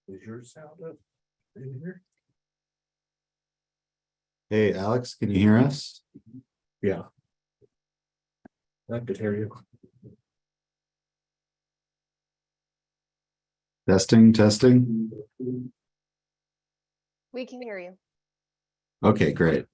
Is your sound up in here? Hey, Alex, can you hear us? Yeah. I could hear you. Testing, testing. We can hear you. Okay, great.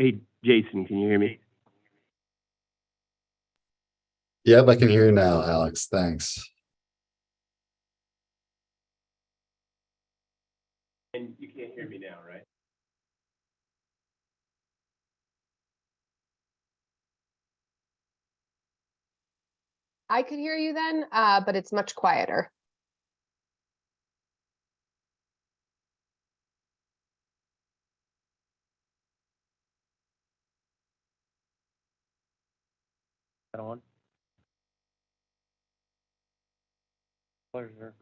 Hey, Jason, can you hear me? Yep, I can hear you now, Alex. Thanks. And you can't hear me now, right? I could hear you then, but it's much quieter. That on? Pleasure.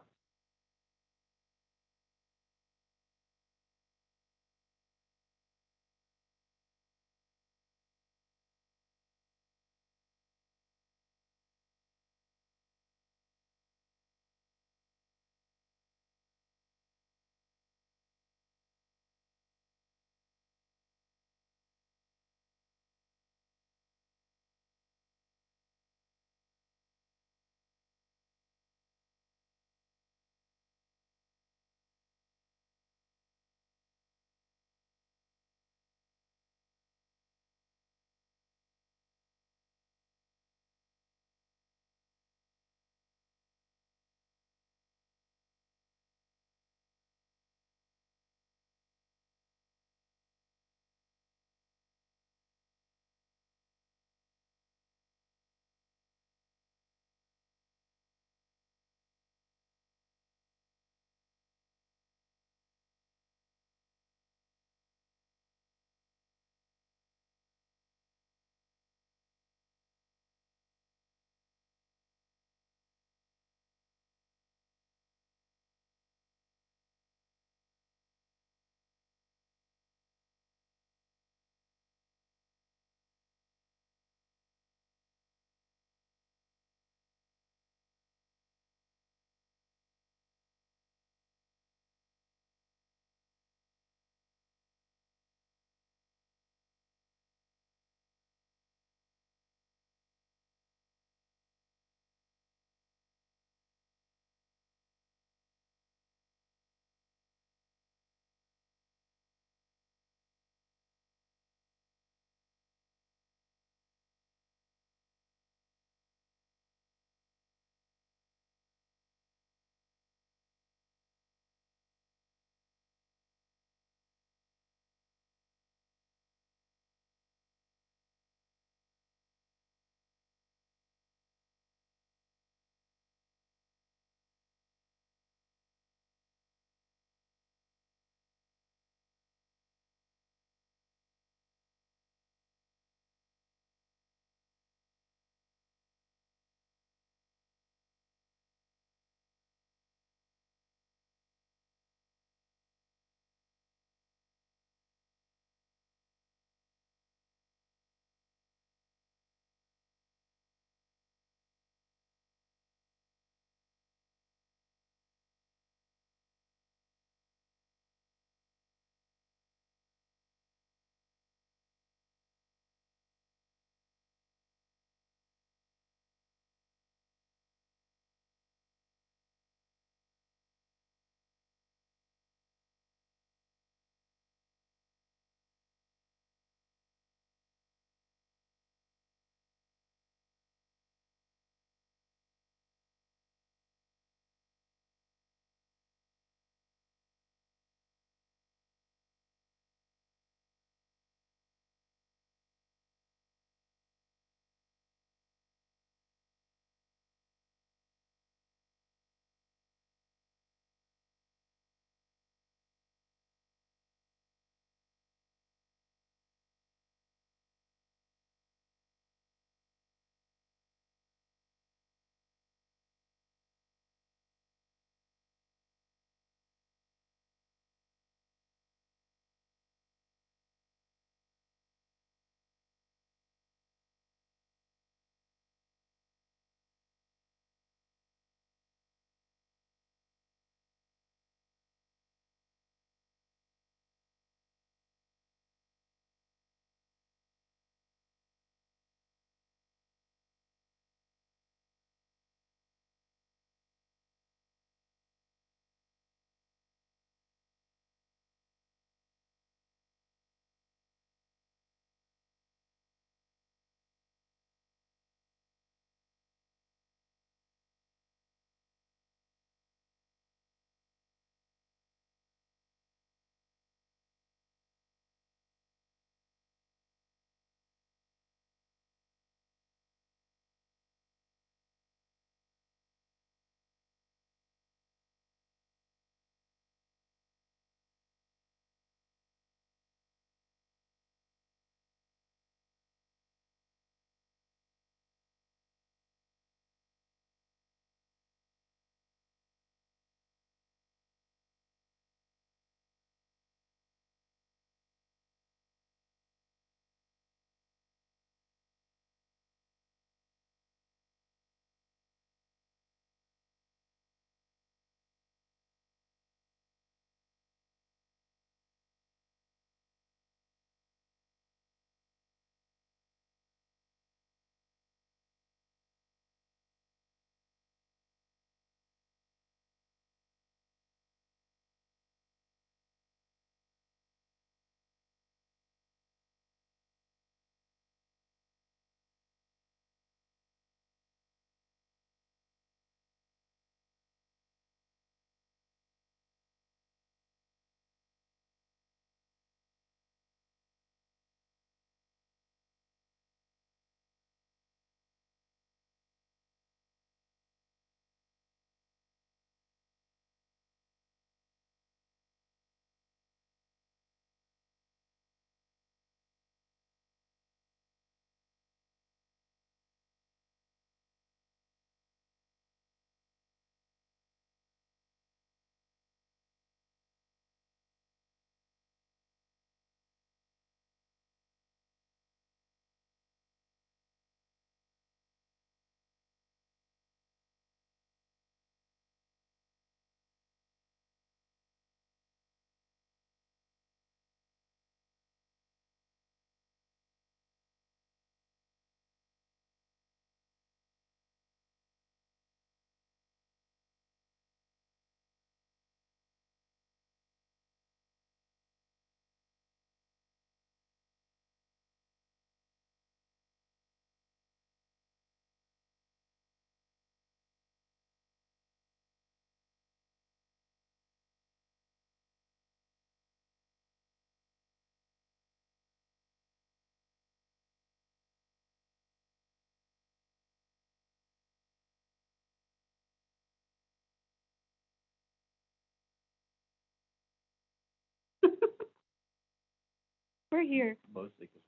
We're here. Mostly because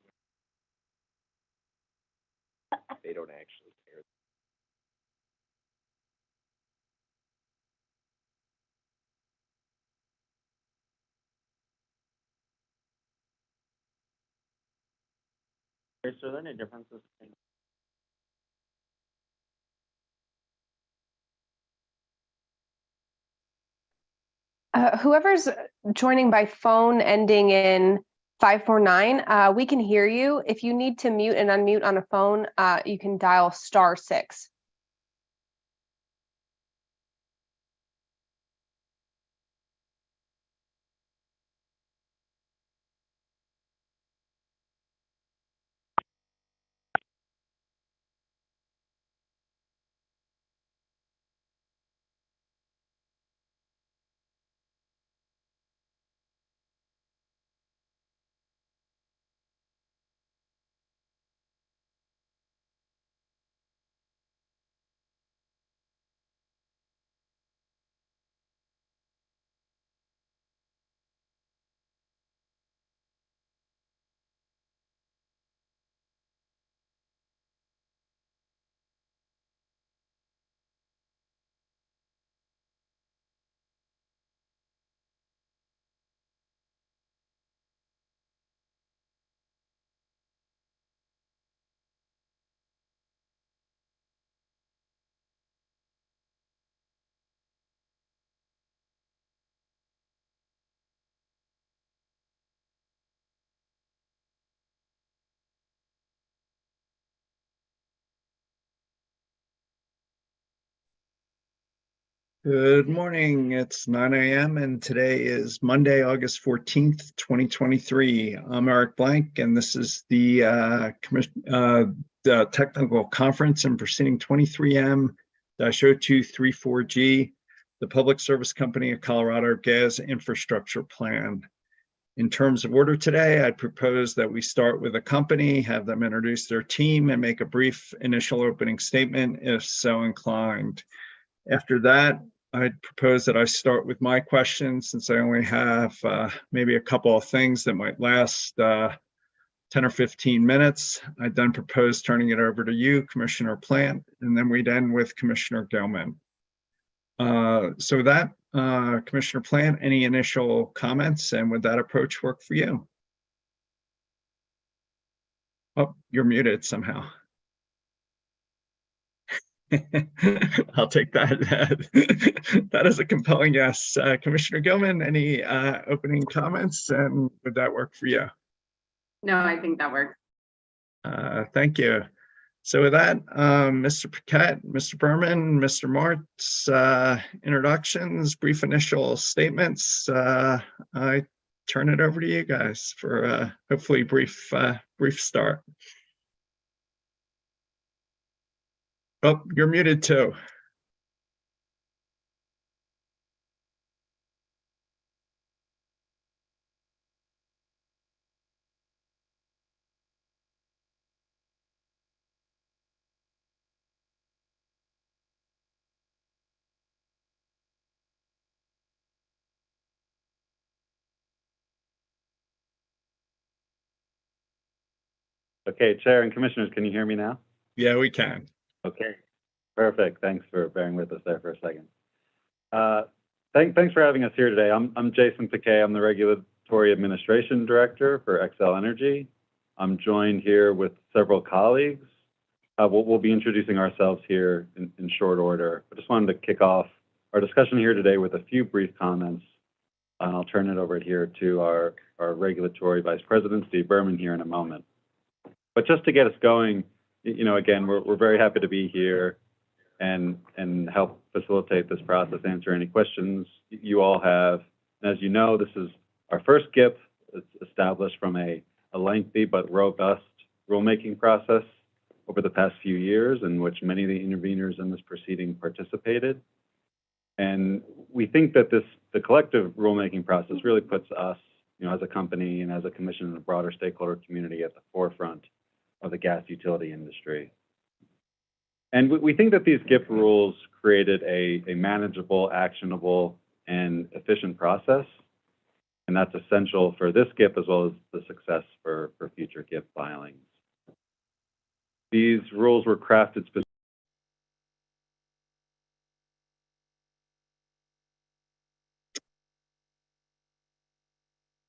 they don't actually care. Is there any differences? Whoever's joining by phone ending in 549, we can hear you. If you need to mute and unmute on a phone, you can dial *6. Good morning. It's 9 a.m. and today is Monday, August 14th, 2023. I'm Eric Blank, and this is the technical conference and proceeding 23M-0234G, the Public Service Company of Colorado Gas Infrastructure Plan. In terms of order today, I propose that we start with the company, have them introduce their team, and make a brief initial opening statement if so inclined. After that, I'd propose that I start with my questions, since I only have maybe a couple of things that might last 10 or 15 minutes. I'd then propose turning it over to you, Commissioner Plant, and then we'd end with Commissioner Gilman. So with that, Commissioner Plant, any initial comments, and would that approach work for you? Oh, you're muted somehow. I'll take that. That is a compelling yes. Commissioner Gilman, any opening comments, and would that work for you? No, I think that works. Thank you. So with that, Mr. Paquette, Mr. Berman, Mr. Martz, introductions, brief initial statements. I turn it over to you guys for hopefully brief start. Oh, you're muted too. Okay, Chair and Commissioners, can you hear me now? Yeah, we can. Okay, perfect. Thanks for bearing with us there for a second. Thanks for having us here today. I'm Jason Piquet. I'm the Regulatory Administration Director for Xcel Energy. I'm joined here with several colleagues. We'll be introducing ourselves here in short order. I just wanted to kick off our discussion here today with a few brief comments, and I'll turn it over here to our Regulatory Vice President, Steve Berman, here in a moment. But just to get us going, again, we're very happy to be here and help facilitate this process, answer any questions you all have. And as you know, this is our first GIP. It's established from a lengthy but robust rulemaking process over the past few years, in which many of the interveners in this proceeding participated. And we think that the collective rulemaking process really puts us, as a company and as a commission and a broader stakeholder community at the forefront of the gas utility industry. And we think that these GIP rules created a manageable, actionable, and efficient process. And that's essential for this GIP as well as the success for future GIP filings. These rules were crafted specifically.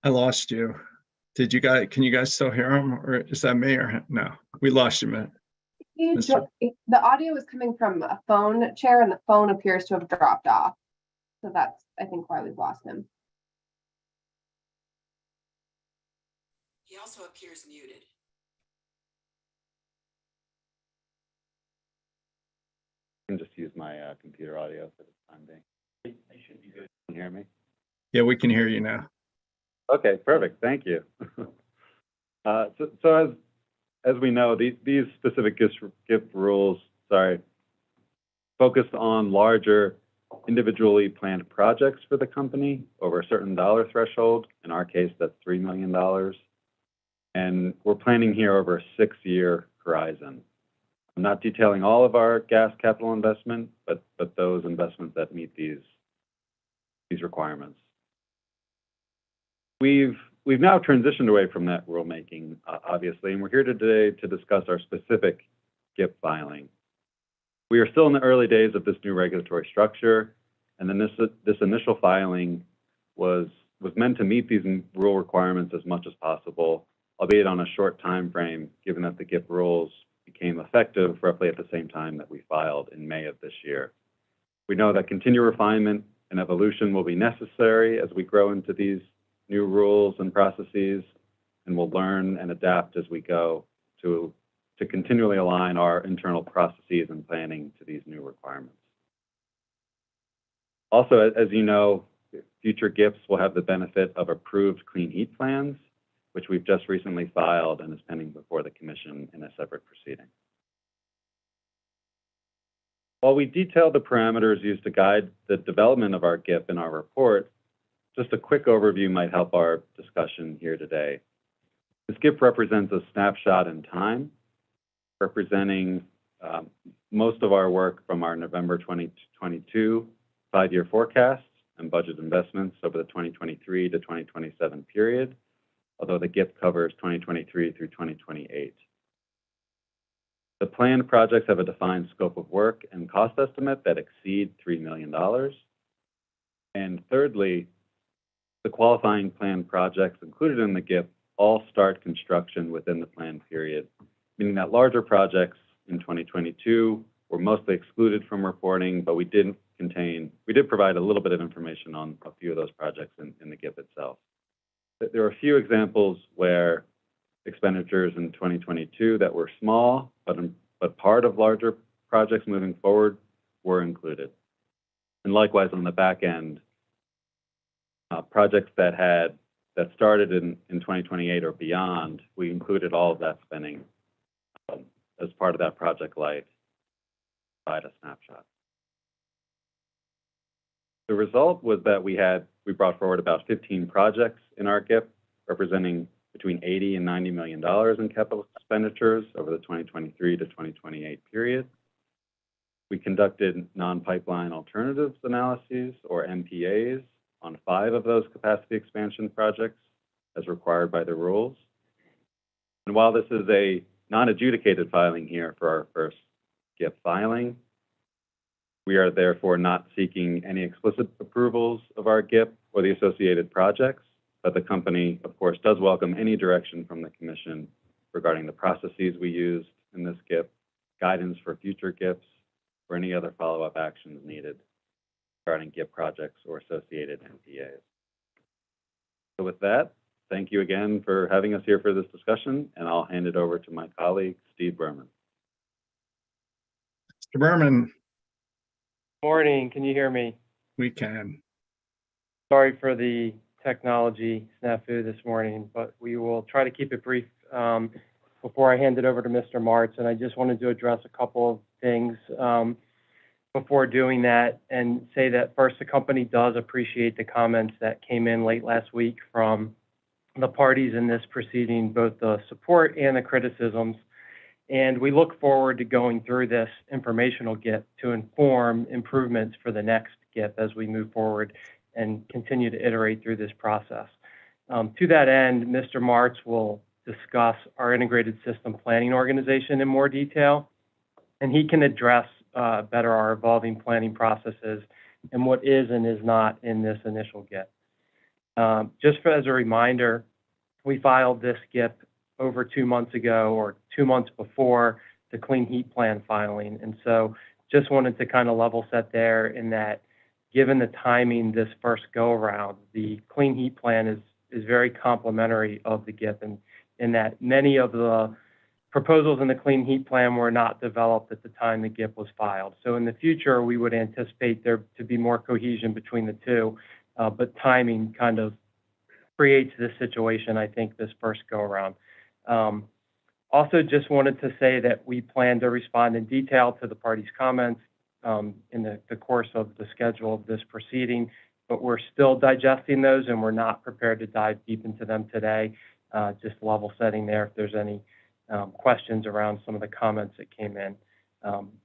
I lost you. Can you guys still hear him, or is that me, or no? We lost you, man. Mr. The audio is coming from a phone chair and the phone appears to have dropped off. So that's, I think, why we've lost him. He also appears muted. I can just use my computer audio for the time being. I should be good. Can you hear me? Yeah, we can hear you now. Okay, perfect. Thank you. So as we know, these specific GIP rules, focused on larger individually planned projects for the company over a certain dollar threshold. In our case, that's $3 million. And we're planning here over a 6-year horizon. I'm not detailing all of our gas capital investment, but those investments that meet these requirements. We've now transitioned away from that rulemaking, obviously, and we're here today to discuss our specific GIP filing. We are still in the early days of this new regulatory structure, and then this initial filing was meant to meet these rule requirements as much as possible, albeit on a short time frame, given that the GIP rules became effective roughly at the same time that we filed in May of this year. We know that continued refinement and evolution will be necessary as we grow into these new rules and processes, and we'll learn and adapt as we go to continually align our internal processes and planning to these new requirements. Also, as you know, future GIPs will have the benefit of approved clean heat plans, which we've just recently filed and is pending before the Commission in a separate proceeding. While we detail the parameters used to guide the development of our GIP in our report, just a quick overview might help our discussion here today. This GIP represents a snapshot in time, representing most of our work from our November 2022 5-year forecasts and budget investments over the 2023 to 2027 period, although the GIP covers 2023 through 2028. The planned projects have a defined scope of work and cost estimate that exceed $3 million. And thirdly, the qualifying planned projects included in the GIP all start construction within the planned period, meaning that larger projects in 2022 were mostly excluded from reporting, but we did provide a little bit of information on a few of those projects in the GIP itself. There are a few examples where expenditures in 2022 that were small, but part of larger projects moving forward were included. And likewise, on the back end, projects that started in 2028 or beyond, we included all of that spending as part of that project life, provide a snapshot. The result was that we brought forward about 15 projects in our GIP, representing between $80 and $90 million in capital expenditures over the 2023 to 2028 period. We conducted non-pipeline alternatives analyses, or MPAs, on 5 of those capacity expansion projects as required by the rules. And while this is a non-adjudicated filing here for our first GIP filing, we are therefore not seeking any explicit approvals of our GIP or the associated projects, but the company, of course, does welcome any direction from the Commission regarding the processes we used in this GIP, guidance for future GIPs, or any other follow-up actions needed regarding GIP projects or associated MPAs. So with that, thank you again for having us here for this discussion, and I'll hand it over to my colleague, Steve Berman. Mr. Berman, Morning, can you hear me? we can. Sorry for the technology snafu this morning, but we will try to keep it brief before I hand it over to Mr. Martz. And I just wanted to address a couple of things before doing that and say that first, the company does appreciate the comments that came in late last week from the parties in this proceeding, both the support and the criticisms. And we look forward to going through this informational GIP to inform improvements for the next GIP as we move forward and continue to iterate through this process. To that end, Mr. Martz will discuss our integrated system planning organization in more detail, and he can address better our evolving planning processes and what is and is not in this initial GIP. As a reminder, we filed this GIP over 2 months ago, or 2 months before the Clean Heat Plan filing. And so just wanted to kind of level set there in that, given the timing this first go around, the Clean Heat Plan is very complementary of the GIP, and in that many of the proposals in the Clean Heat Plan were not developed at the time the GIP was filed. So in the future, we would anticipate there to be more cohesion between the two, but timing kind of creates this situation, I think, this first go around. Also, just wanted to say that we plan to respond in detail to the parties' comments in the course of the schedule of this proceeding, but we're still digesting those and we're not prepared to dive deep into them today. Just level setting there if there's any questions around some of the comments that came in.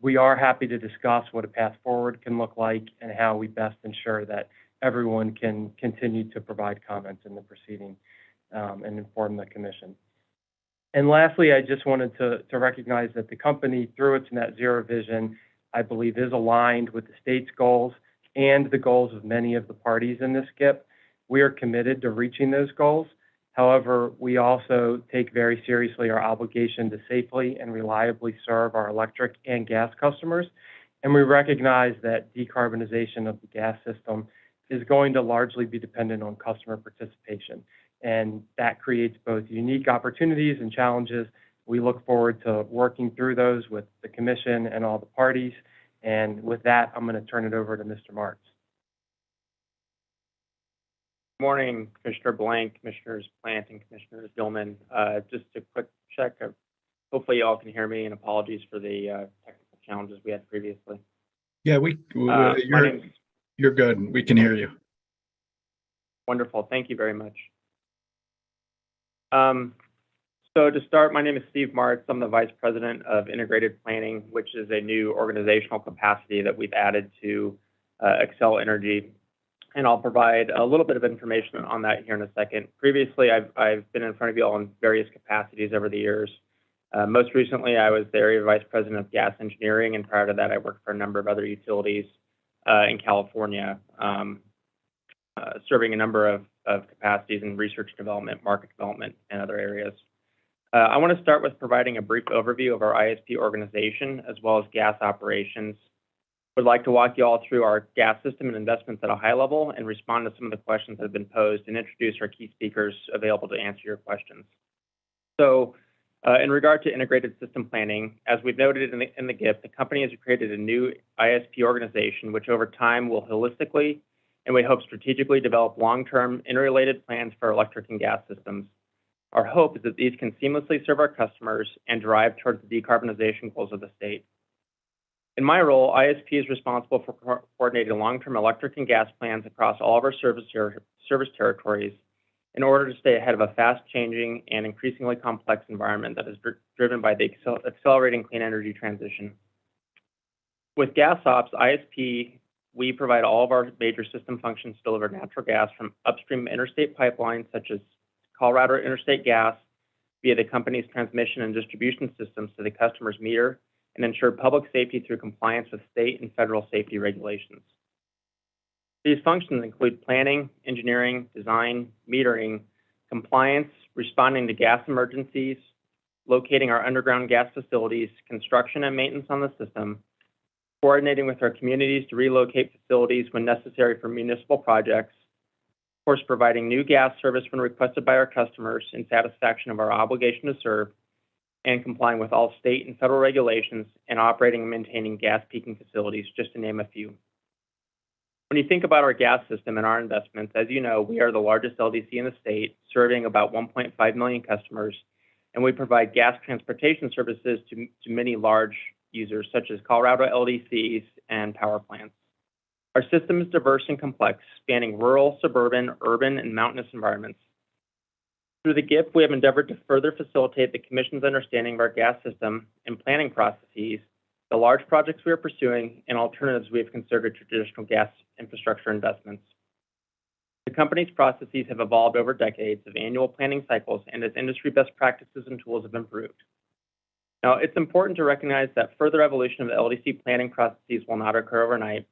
We are happy to discuss what a path forward can look like and how we best ensure that everyone can continue to provide comments in the proceeding and inform the commission. And lastly, I just wanted to recognize that the company, through its net zero vision, I believe is aligned with the state's goals and the goals of many of the parties in this GIP. We are committed to reaching those goals. However, we also take very seriously our obligation to safely and reliably serve our electric and gas customers. And we recognize that decarbonization of the gas system is going to largely be dependent on customer participation. And that creates both unique opportunities and challenges. We look forward to working through those with the commission and all the parties. And with that, I'm going to turn it over to Mr. Martz. Good morning, Commissioner Blank, Commissioners Plant, and Commissioner Gilman. Just a quick check. Hopefully you all can hear me, and apologies for the technical challenges we had previously. Yeah, you're good. We can hear you. Wonderful. Thank you very much. So to start, my name is Steve Martz. I'm the Vice President of Integrated Planning, which is a new organizational capacity that we've added to Xcel Energy. And I'll provide a little bit of information on that here in a second. Previously, I've been in front of you all in various capacities over the years. Most recently, I was the Area Vice President of Gas Engineering, and prior to that, I worked for a number of other utilities in California, serving a number of capacities in research and development, market development, and other areas. I want to start with providing a brief overview of our ISP organization, as well as gas operations. Would like to walk you all through our gas system and investments at a high level and respond to some of the questions that have been posed and introduce our key speakers available to answer your questions. So in regard to integrated system planning, as we've noted in the GIP, the company has created a new ISP organization, which over time will holistically and we hope strategically develop long-term interrelated plans for electric and gas systems. Our hope is that these can seamlessly serve our customers and drive towards the decarbonization goals of the state. In my role, ISP is responsible for coordinating long-term electric and gas plans across all of our service territories in order to stay ahead of a fast-changing and increasingly complex environment that is driven by the accelerating clean energy transition. With Gas Ops, ISP, we provide all of our major system functions to deliver natural gas from upstream interstate pipelines, such as Colorado Interstate Gas, via the company's transmission and distribution systems to the customer's meter, and ensure public safety through compliance with state and federal safety regulations. These functions include planning, engineering, design, metering, compliance, responding to gas emergencies, locating our underground gas facilities, construction and maintenance on the system, coordinating with our communities to relocate facilities when necessary for municipal projects, of course, providing new gas service when requested by our customers in satisfaction of our obligation to serve, and complying with all state and federal regulations, and operating and maintaining gas peaking facilities, just to name a few. When you think about our gas system and our investments, as you know, we are the largest LDC in the state, serving about 1.5 million customers, and we provide gas transportation services to many large users, such as Colorado LDCs and power plants. Our system is diverse and complex, spanning rural, suburban, urban, and mountainous environments. Through the GIP, we have endeavored to further facilitate the Commission's understanding of our gas system and planning processes, the large projects we are pursuing, and alternatives we have considered to traditional gas infrastructure investments. The company's processes have evolved over decades of annual planning cycles and as industry best practices and tools have improved. Now, it's important to recognize that further evolution of the LDC planning processes will not occur overnight.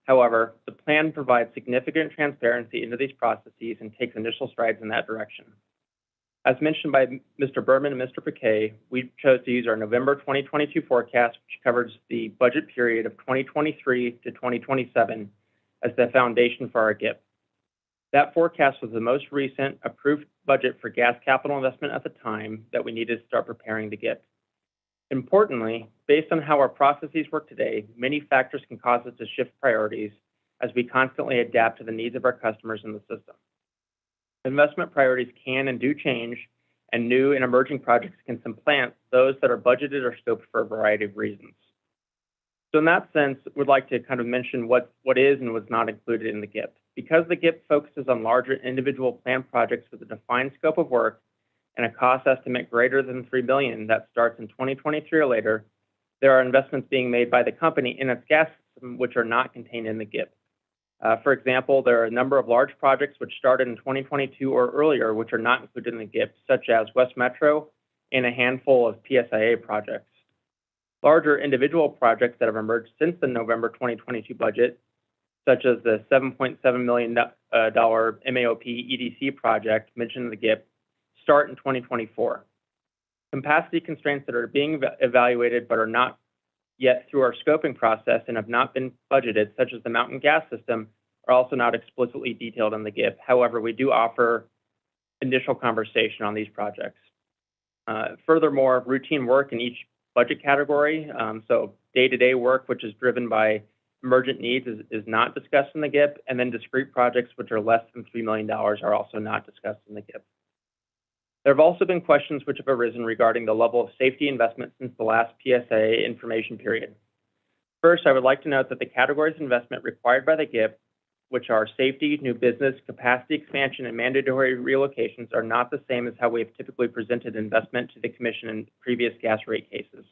However, the plan provides significant transparency into these processes and takes initial strides in that direction. As mentioned by Mr. Berman and Mr. Piquet, we chose to use our November 2022 forecast, which covers the budget period of 2023 to 2027 as the foundation for our GIP. That forecast was the most recent approved budget for gas capital investment at the time that we needed to start preparing the GIP. Importantly, based on how our processes work today, many factors can cause us to shift priorities as we constantly adapt to the needs of our customers in the system. Investment priorities can and do change, and new and emerging projects can supplant those that are budgeted or scoped for a variety of reasons. So in that sense, we'd like to kind of mention what is and was not included in the GIP. Because the GIP focuses on larger individual plan projects with a defined scope of work and a cost estimate greater than $3 billion that starts in 2023 or later, there are investments being made by the company in its gas system which are not contained in the GIP. For example, there are a number of large projects which started in 2022 or earlier which are not included in the GIP, such as West Metro and a handful of PSIA projects. Larger individual projects that have emerged since the November 2022 budget, such as the $7.7 million MAOP EDC project mentioned in the GIP, start in 2024. Capacity constraints that are being evaluated but are not yet through our scoping process and have not been budgeted, such as the Mountain Gas System, are also not explicitly detailed in the GIP. However, we do offer initial conversation on these projects. Furthermore, routine work in each budget category, so day-to-day work, which is driven by emergent needs, is not discussed in the GIP, and then discrete projects, which are less than $3 million, are also not discussed in the GIP. There have also been questions which have arisen regarding the level of safety investment since the last PSA information period. First, I would like to note that the categories of investment required by the GIP, which are safety, new business, capacity expansion, and mandatory relocations, are not the same as how we have typically presented investment to the Commission in previous gas rate cases.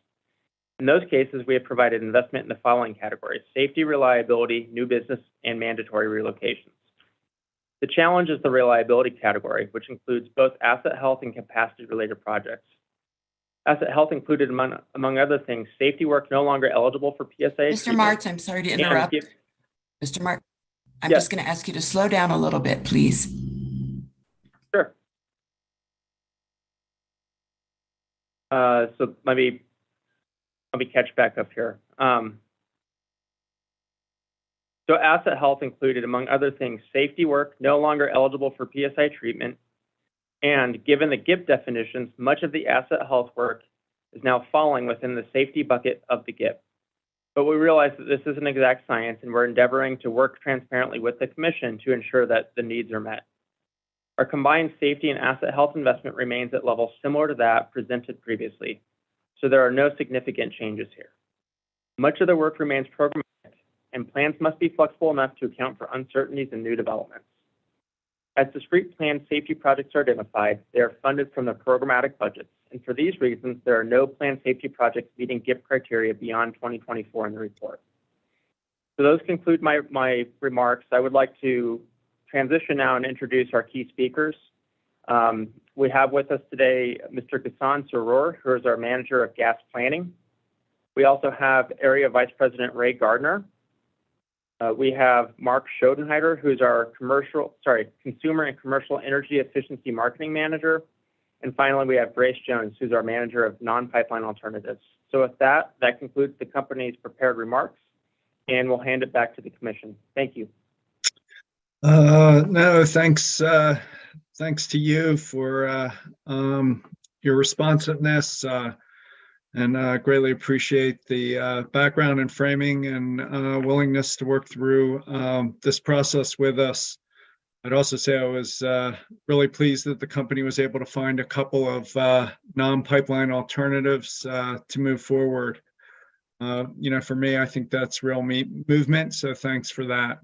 In those cases, we have provided investment in the following categories: safety, reliability, new business, and mandatory relocations. The challenge is the reliability category, which includes both asset health and capacity-related projects. Asset health included, among other things, safety work no longer eligible for PSA. Mr. Martz, I'm sorry to interrupt. Mr. Martz, I'm just going to ask you to slow down a little bit, please. Sure. So let me catch back up here. So asset health included, among other things, safety work no longer eligible for PSI treatment. And given the GIP definitions, much of the asset health work is now falling within the safety bucket of the GIP. But we realize that this is an exact science, and we're endeavoring to work transparently with the Commission to ensure that the needs are met. Our combined safety and asset health investment remains at levels similar to that presented previously, so there are no significant changes here. Much of the work remains programmatic, and plans must be flexible enough to account for uncertainties and new developments. As discrete planned safety projects are identified, they are funded from the programmatic budgets, and for these reasons, there are no planned safety projects meeting GIP criteria beyond 2024 in the report. So those conclude my remarks. I would like to transition now and introduce our key speakers. We have with us today Mr. Ghassan Saror, who is our Manager of Gas Planning. We also have Area Vice President Ray Gardner. We have Mark Schodenheider, who's our Consumer and Commercial Energy Efficiency Marketing Manager. And finally, we have Grace Jones, who's our Manager of Non-Pipeline Alternatives. So with that concludes the company's prepared remarks, and we'll hand it back to the Commission. Thank you. No, thanks to you for your responsiveness, and greatly appreciate the background and framing and willingness to work through this process with us. I'd also say I was really pleased that the company was able to find a couple of non-pipeline alternatives to move forward. For me, I think that's real movement, so thanks for that.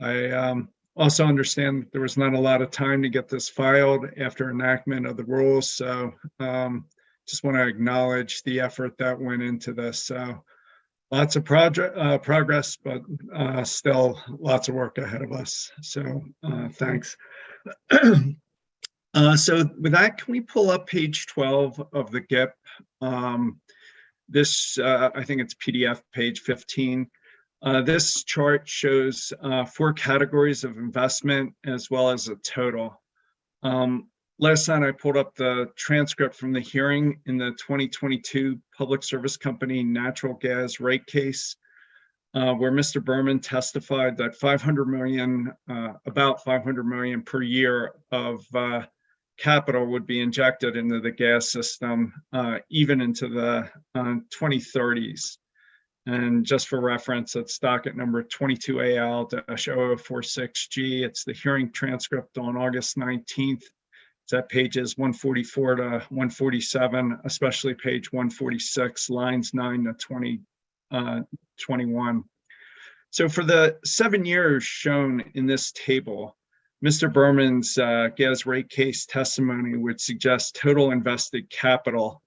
I also understand that there was not a lot of time to get this filed after enactment of the rules, so just want to acknowledge the effort that went into this. So lots of progress, but still lots of work ahead of us. So thanks. So with that, can we pull up page 12 of the GIP? This, I think it's PDF page 15. This chart shows 4 categories of investment as well as a total. Last night I pulled up the transcript from the hearing in the 2022 Public Service Company natural gas rate case, where Mr. Berman testified that 500 million, about 500 million per year of capital would be injected into the gas system, even into the 2030s. And just for reference, it's docket number 22AL-0046G. It's the hearing transcript on August 19th. It's at pages 144 to 147, especially page 146, lines 9 to 21. So for the 7 years shown in this table, Mr. Berman's gas rate case testimony would suggest total invested capital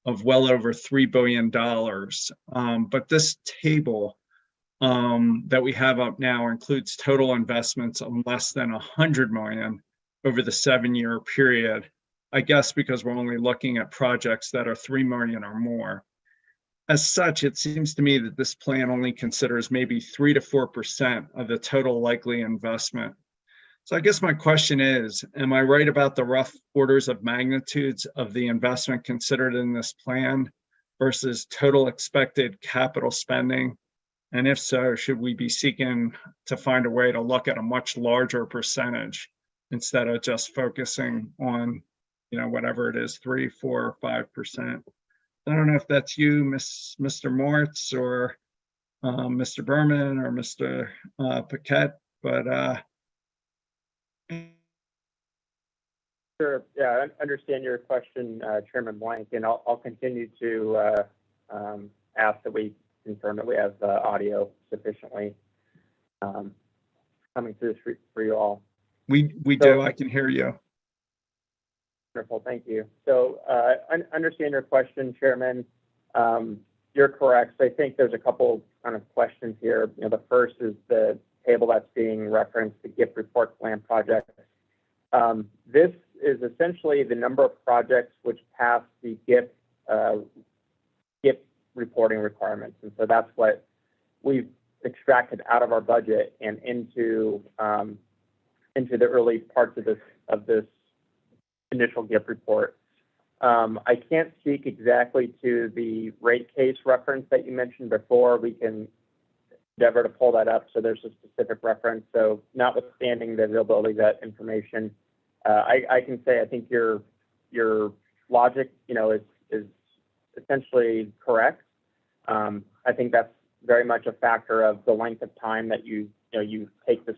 of well over $3 billion. But this table that we have up now includes total investments of less than 100 million over the 7-year period, I guess because we're only looking at projects that are 3 million or more. As such, it seems to me that this plan only considers maybe 3 to 4% of the total likely investment. So I guess my question is, am I right about the rough orders of magnitudes of the investment considered in this plan versus total expected capital spending? And if so, should we be seeking to find a way to look at a much larger percentage instead of just focusing on, whatever it is, 3, 4, or 5%? I don't know if that's you, Mr. Moritz, or Mr. Berman, or Mr. Paquette, but Sure. Yeah, I understand your question, Chairman Blank, and I'll continue to ask that we confirm that we have audio sufficiently coming through for you all. We do. I can hear you. Wonderful. Thank you. So I understand your question, Chairman. You're correct. So I think there's a couple kind of questions here. The first is the table that's being referenced, the GIP report plan project. This is essentially the number of projects which pass the GIP reporting requirements, and so that's what we've extracted out of our budget and into the early parts of this initial GIP report. I can't speak exactly to the rate case reference that you mentioned before. We can endeavor to pull that up so there's a specific reference. So notwithstanding the availability of that information, I can say I think your logic, is essentially correct. I think that's very much a factor of the length of time that you take this,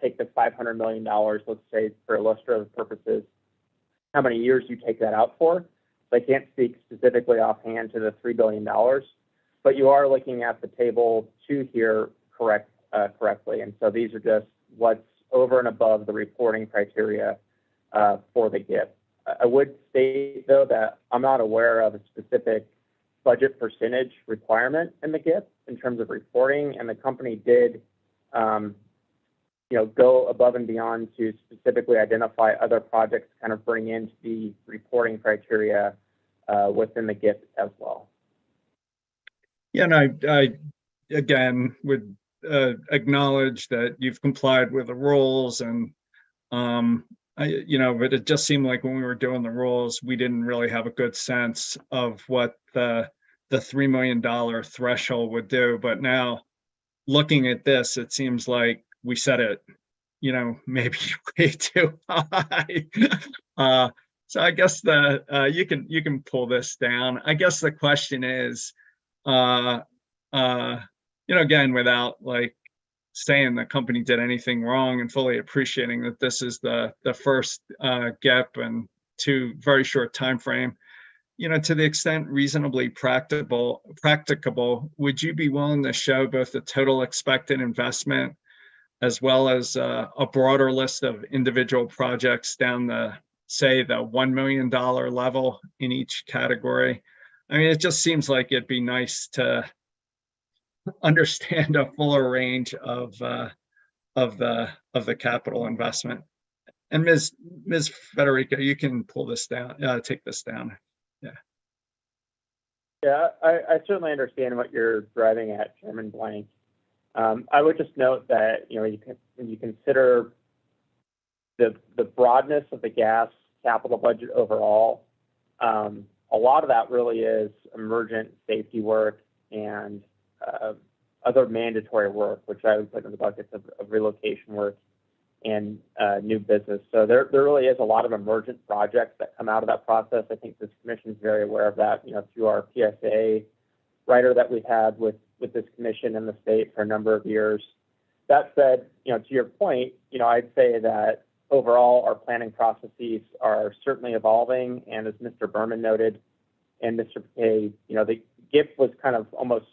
take the $500 million, let's say for illustrative purposes, how many years you take that out for. So I can't speak specifically offhand to the $3 billion, but you are looking at the table 2 here correctly. And so these are just what's over and above the reporting criteria for the GIP. I would state, though, that I'm not aware of a specific budget percentage requirement in the GIP in terms of reporting, and the company did go above and beyond to specifically identify other projects to kind of bring into the reporting criteria within the GIP as well. Yeah, and I again would acknowledge that you've complied with the rules, and but it just seemed like when we were doing the rules, we didn't really have a good sense of what the $3 million threshold would do. But now, looking at this, it seems like we set it, maybe way too high. So I guess you can pull this down. I guess the question is, again, without like saying the company did anything wrong and fully appreciating that this is the first GIP and to very short time frame, to the extent reasonably practicable, would you be willing to show both the total expected investment as well as a broader list of individual projects down the, say, the $1 million level in each category? I mean, it just seems like it'd be nice to understand a fuller range of the capital investment. And Ms. Federica, you can pull this down, take this down. Yeah, I certainly understand what you're driving at, Chairman Blank. I would just note that, when you consider the broadness of the gas capital budget overall, a lot of that really is emergent safety work and other mandatory work, which I would put in the buckets of relocation work and new business. So there really is a lot of emergent projects that come out of that process. I think this commission is very aware of that, through our PSA writer that we've had with this commission and the state for a number of years. That said, to your point, I'd say that overall our planning processes are certainly evolving. And as Mr. Berman noted, and Mr. Piquet, the GIP was kind of almost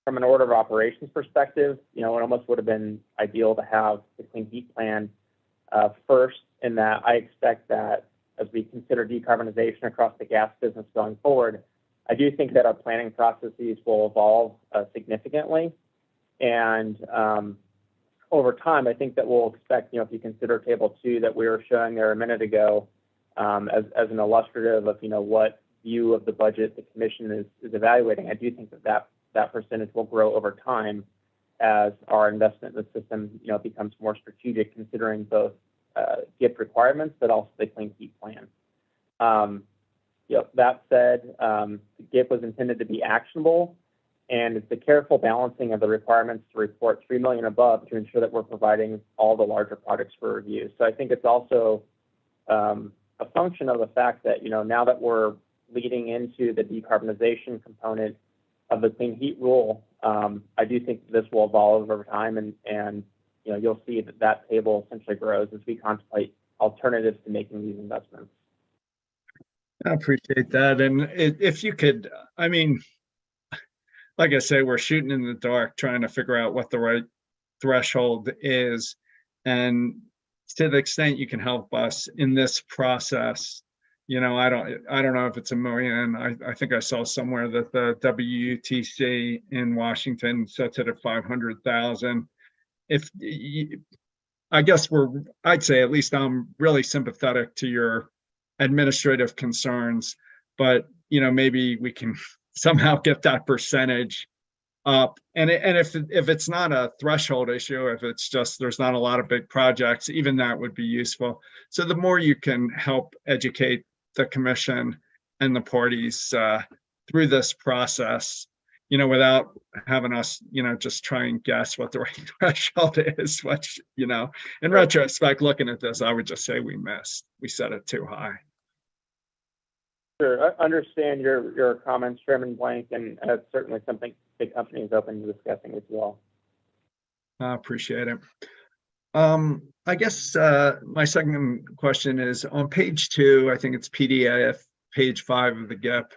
from an order of operations perspective, it almost would have been ideal to have the clean heat plan first, in that I expect that as we consider decarbonization across the gas business going forward, I do think that our planning processes will evolve significantly. And over time, I think that we'll expect, if you consider Table 2 that we were showing there a minute ago as an illustrative of, what view of the budget the commission is evaluating, I do think that percentage will grow over time as our investment in the system, becomes more strategic, considering both GIP requirements, but also the clean heat plan. That said, the GIP was intended to be actionable, and it's the careful balancing of the requirements to report 3 million above to ensure that we're providing all the larger projects for review. So I think it's also a function of the fact that, now that we're leading into the decarbonization component of the clean heat rule, I do think this will evolve over time, and you'll see that table essentially grows as we contemplate alternatives to making these investments. I appreciate that. And if you could, like I say, we're shooting in the dark trying to figure out what the right threshold is. And to the extent you can help us in this process, I don't know if it's 1 million. I think I saw somewhere that the WUTC in Washington sets it at 500,000. I'd say at least I'm really sympathetic to your administrative concerns, but maybe we can somehow get that percentage up. And if it's not a threshold issue, if it's just there's not a lot of big projects, even that would be useful. So the more you can help educate the commission and the parties through this process, without having us, just try and guess what the right threshold is, which, in retrospect, looking at this, I would just say we missed. We set it too high. Sure, I understand your comments, Chairman Blank, and that's certainly something the company is open to discussing with you all. I appreciate it. I guess my second question is on page 2, I think it's PDF, page 5 of the GIP.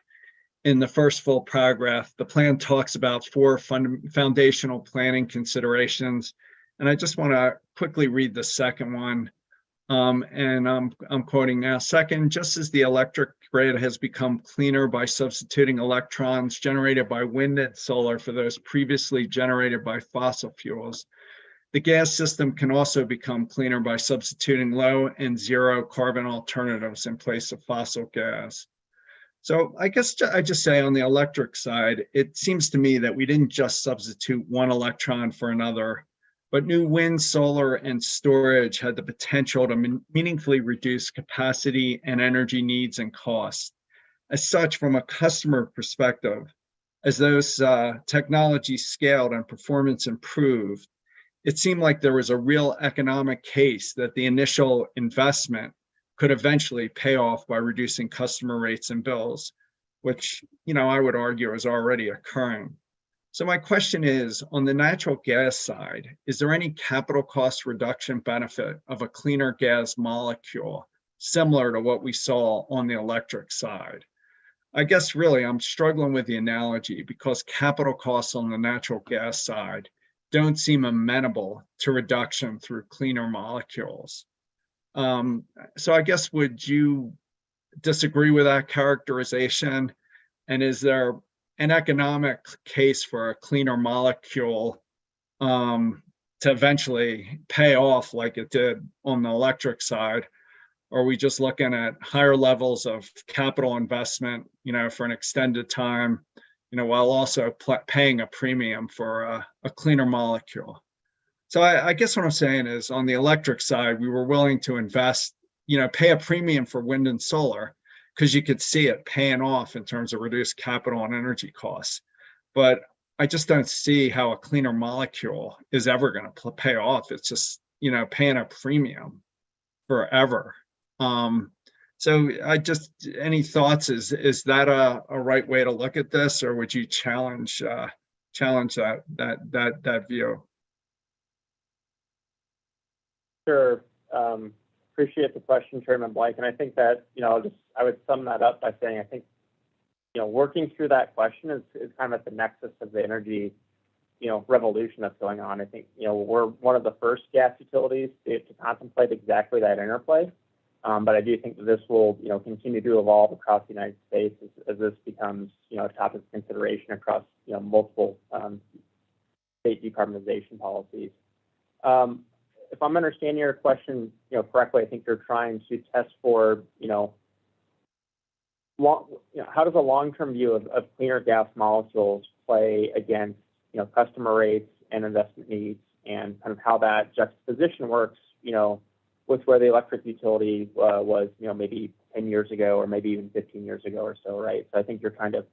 In the first full paragraph, the plan talks about 4 foundational planning considerations. And I just want to quickly read the second one. And I'm quoting now. Second, just as the electric grid has become cleaner by substituting electrons generated by wind and solar for those previously generated by fossil fuels, the gas system can also become cleaner by substituting low and zero carbon alternatives in place of fossil gas. So I guess I just say on the electric side, it seems to me that we didn't just substitute one electron for another, but new wind, solar, and storage had the potential to meaningfully reduce capacity and energy needs and costs. As such, from a customer perspective, as those technologies scaled and performance improved, it seemed like there was a real economic case that the initial investment could eventually pay off by reducing customer rates and bills, which, I would argue is already occurring. So my question is, on the natural gas side, is there any capital cost reduction benefit of a cleaner gas molecule similar to what we saw on the electric side? I guess really I'm struggling with the analogy because capital costs on the natural gas side don't seem amenable to reduction through cleaner molecules. So I guess, would you disagree with that characterization? And is there an economic case for a cleaner molecule to eventually pay off like it did on the electric side? Or are we just looking at higher levels of capital investment, for an extended time, while also paying a premium for a cleaner molecule? So I guess what I'm saying is, on the electric side, we were willing to invest, pay a premium for wind and solar because you could see it paying off in terms of reduced capital and energy costs. But I just don't see how a cleaner molecule is ever going to pay off. It's just, paying a premium forever. So any thoughts? Is that a right way to look at this, or would you challenge that view? Sure. Appreciate the question, Chairman Blake. And I think that, I would sum that up by saying, I think, working through that question is kind of at the nexus of the energy, revolution that's going on. I think, we're one of the first gas utilities to contemplate exactly that interplay. But I do think that this will, continue to evolve across the United States as this becomes, a topic of consideration across, multiple state decarbonization policies. If I'm understanding your question, correctly, I think you're trying to test for, how does a long-term view of cleaner gas molecules play against, customer rates and investment needs, and kind of how that juxtaposition works, with where the electric utility was, maybe 10 years ago or maybe even 15 years ago or so, right? So I think you're trying to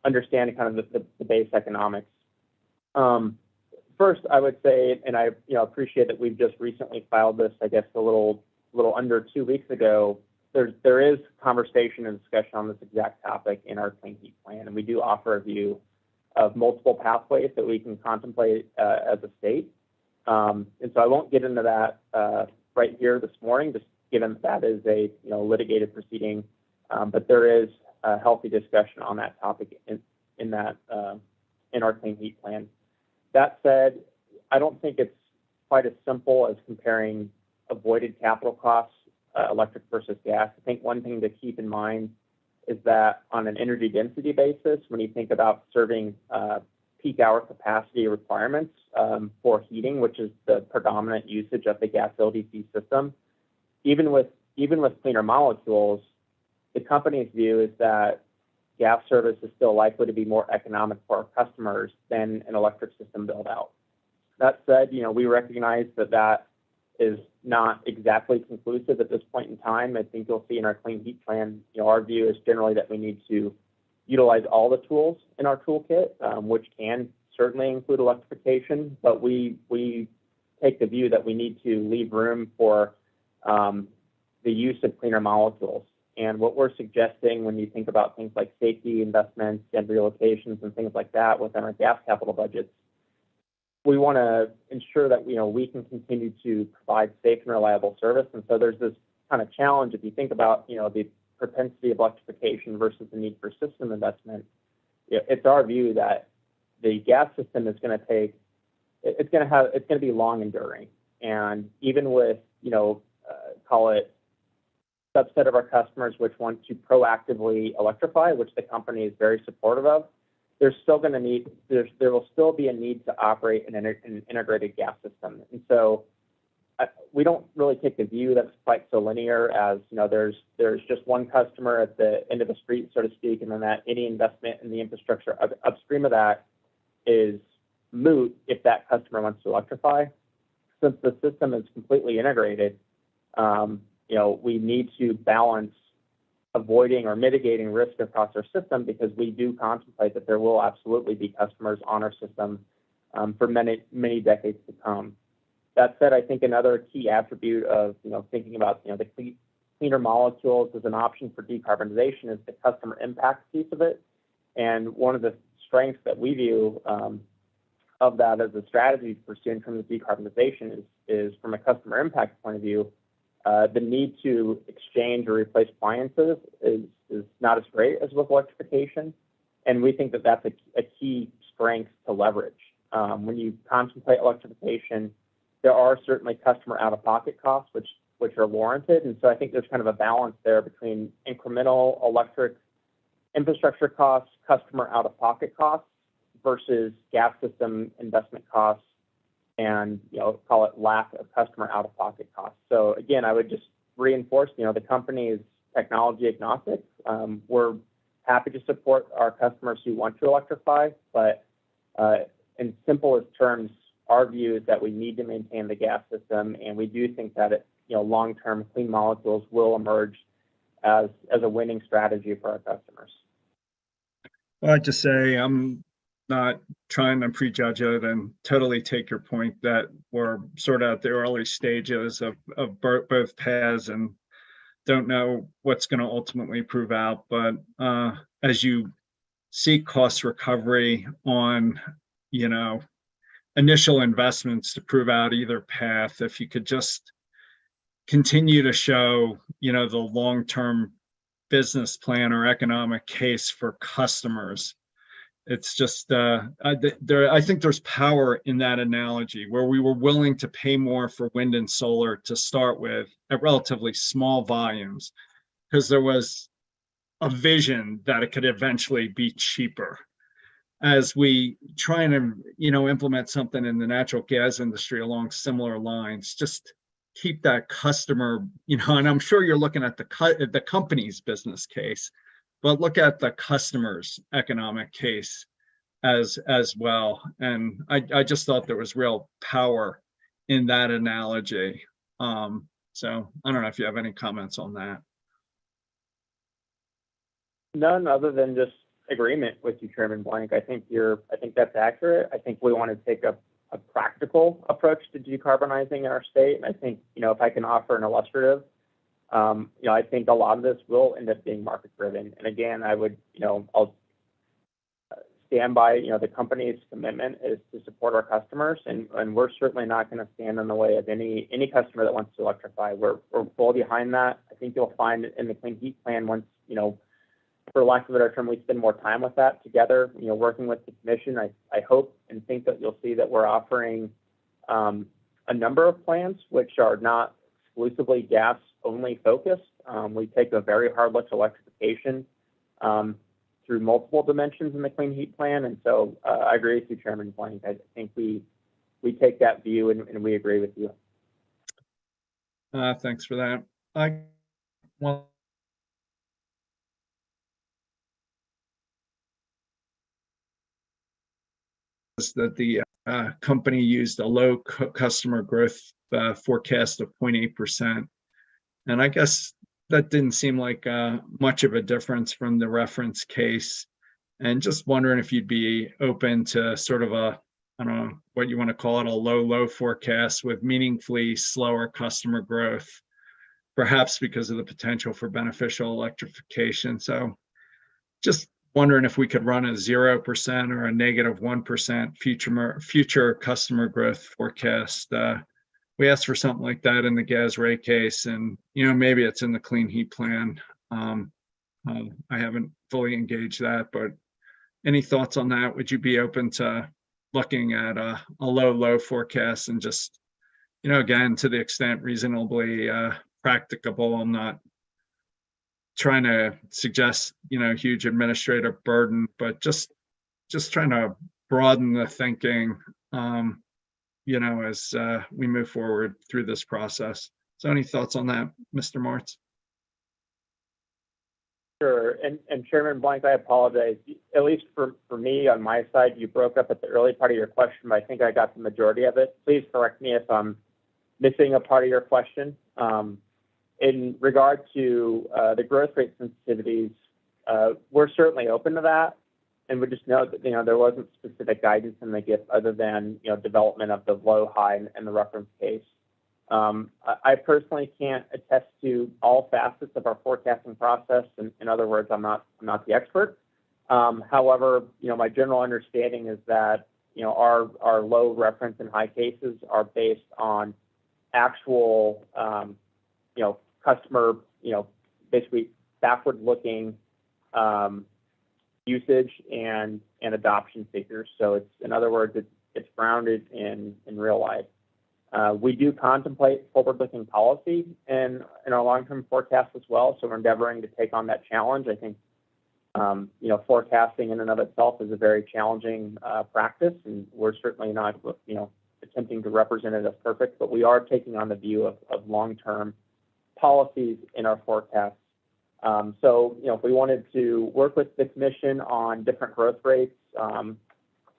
understand kind of the base economics. First, I would say, and I appreciate that we've just recently filed this, I guess, a little under 2 weeks ago. There is conversation and discussion on this exact topic in our Clean Heat Plan, and we do offer a view of multiple pathways that we can contemplate as a state. And so I won't get into that right here this morning, just given that is a litigated proceeding. But there is a healthy discussion on that topic in our Clean Heat Plan. That said, I don't think it's quite as simple as comparing avoided capital costs, electric versus gas. I think one thing to keep in mind is that on an energy density basis, when you think about serving peak hour capacity requirements for heating, which is the predominant usage of the gas LDC system, even with cleaner molecules, the company's view is that gas service is still likely to be more economic for our customers than an electric system build out. That said, we recognize that is not exactly conclusive at this point in time. I think you'll see in our Clean Heat Plan, our view is generally that we need to utilize all the tools in our toolkit, which can certainly include electrification, but we take the view that we need to leave room for the use of cleaner molecules. And what we're suggesting when you think about things like safety investments and relocations and things like that within our gas capital budgets, we want to ensure that we can continue to provide safe and reliable service. And so there's this kind of challenge if you think about the propensity of electrification versus the need for system investment. It's our view that the gas system is going to be long enduring, and even with call it subset of our customers which want to proactively electrify, which the company is very supportive of, there will still be a need to operate an integrated gas system. And so we don't really take the view that's quite so linear as, there's just one customer at the end of the street, so to speak, and then that any investment in the infrastructure upstream of that is moot if that customer wants to electrify. Since the system is completely integrated, we need to balance avoiding or mitigating risk across our system, because we do contemplate that there will absolutely be customers on our system for many, many decades to come. That said, I think another key attribute of thinking about the cleaner molecules as an option for decarbonization is the customer impact piece of it. And one of the strengths that we view of that as a strategy to pursue in terms of decarbonization is from a customer impact point of view, the need to exchange or replace appliances is not as great as with electrification. And we think that that's a key strength to leverage. When you contemplate electrification, there are certainly customer out-of-pocket costs, which are warranted. And so I think there's kind of a balance there between incremental electric infrastructure costs, customer out-of-pocket costs versus gas system investment costs and, call it lack of customer out-of-pocket costs. So again, I would just reinforce, the company is technology agnostic. We're happy to support our customers who want to electrify, but in simplest terms, our view is that we need to maintain the gas system, and we do think that long-term clean molecules will emerge as a winning strategy for our customers. Well, I'd just say I'm not trying to prejudge it and totally take your point that we're sort of at the early stages of both paths and don't know what's going to ultimately prove out. But as you seek cost recovery on, initial investments to prove out either path, if you could just continue to show, the long-term business plan or economic case for customers. It's just, I think there's power in that analogy where we were willing to pay more for wind and solar to start with at relatively small volumes because there was a vision that it could eventually be cheaper. As we try and, implement something in the natural gas industry along similar lines, just keep that customer, and I'm sure you're looking at the company's business case, but look at the customer's economic case as well. And I just thought there was real power in that analogy. So I don't know if you have any comments on that. None other than just agreement with you, Chairman Blank. I think that's accurate. I think we want to take a practical approach to decarbonizing in our state. And I think, if I can offer an illustrative, I think a lot of this will end up being market driven. And again, I would, I'll stand by, the company's commitment is to support our customers. And we're certainly not going to stand in the way of any customer that wants to electrify. We're full behind that. I think you'll find in the Clean Heat Plan once, for lack of a better term, we spend more time with that together, working with the commission. I hope and think that you'll see that we're offering a number of plans which are not exclusively gas only focused. We take a very hard look at electrification through multiple dimensions in the Clean Heat Plan. And so I agree with you, Chairman Blank. I think we take that view and we agree with you. Thanks for that. That the company used a low customer growth forecast of 0.8%. And I guess that didn't seem like much of a difference from the reference case. And just wondering if you'd be open to sort of I don't know what you want to call it, a low forecast with meaningfully slower customer growth, perhaps because of the potential for beneficial electrification. So just wondering if we could run a 0% or a -1% future customer growth forecast. We asked for something like that in the gas rate case, and maybe it's in the Clean Heat Plan. I haven't fully engaged that, but any thoughts on that? Would you be open to looking at a low forecast and just, again, to the extent reasonably practicable? I'm not trying to suggest, huge administrative burden, but just trying to broaden the thinking, as we move forward through this process. So any thoughts on that, Mr. Martz? Sure. And Chairman Blank, I apologize. At least for me, on my side, you broke up at the early part of your question, but I think I got the majority of it. Please correct me if I'm missing a part of your question. In regard to the growth rate sensitivities, we're certainly open to that. And we just know that, there wasn't specific guidance in the GIF other than, development of the low, high, and the reference case. I personally can't attest to all facets of our forecasting process. In other words, I'm not the expert. However, my general understanding is that, our low, reference, and high cases are based on actual, customer, basically backward-looking usage and adoption figures. So it's, in other words, it's grounded in real life. We do contemplate forward-looking policy in our long-term forecast as well. So we're endeavoring to take on that challenge. I think Forecasting in and of itself is a very challenging practice, and we're certainly not, attempting to represent it as perfect, but we are taking on the view of long-term policies in our forecasts. If we wanted to work with the commission on different growth rates,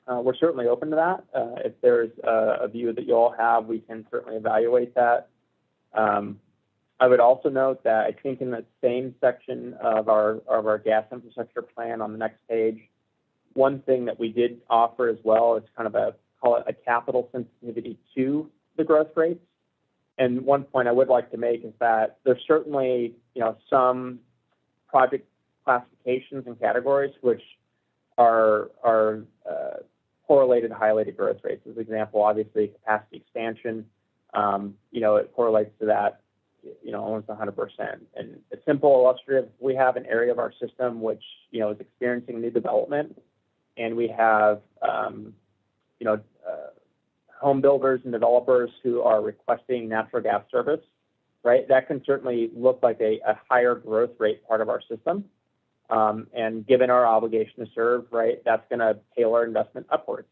we're certainly open to that. If there's a view that you all have, we can certainly evaluate that. I would also note that I think in the same section of our gas infrastructure plan on the next page, one thing that we did offer as well is kind of call it a capital sensitivity to the growth rates. And one point I would like to make is that there's certainly, some project classifications and categories which are correlated to highlighted growth rates. As an example, obviously capacity expansion, it correlates to that, almost 100%. And a simple illustrative, we have an area of our system which, is experiencing new development, and we have, home builders and developers who are requesting natural gas service, right? That can certainly look like a higher growth rate part of our system. And given our obligation to serve, right, that's going to tailor investment upwards.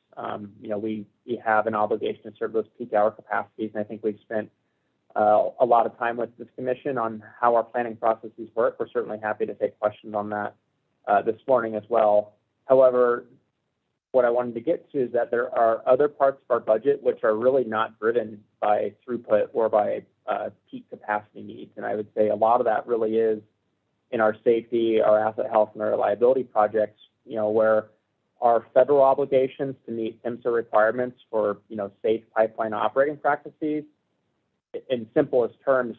We have an obligation to serve those peak hour capacities, and I think we've spent a lot of time with this commission on how our planning processes work. We're certainly happy to take questions on that this morning as well. However, what I wanted to get to is that there are other parts of our budget which are really not driven by throughput or by peak capacity needs. And I would say a lot of that really is in our safety, our asset health, and our reliability projects, where our federal obligations to meet PHMSA requirements for, safe pipeline operating practices. In simplest terms,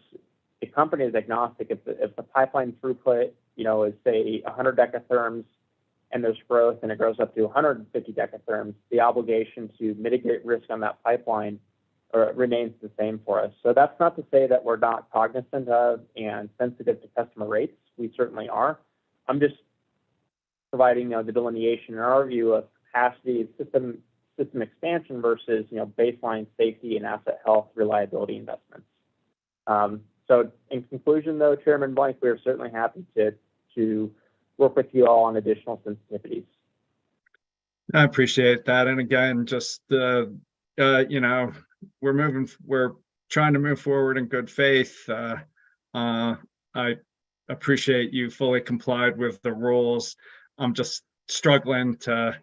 the company is agnostic. If the pipeline throughput, is say 100 decatherms, and there's growth and it grows up to 150 decatherms, the obligation to mitigate risk on that pipeline remains the same for us. So that's not to say that we're not cognizant of and sensitive to customer rates. We certainly are. I'm just providing the delineation in our view of capacity, system expansion versus baseline safety and asset health reliability investments. So in conclusion, though, Chairman Blank, we are certainly happy to work with you all on additional sensitivities. I appreciate that. And again, just we're trying to move forward in good faith. I appreciate you fully complied with the rules. I'm just struggling to,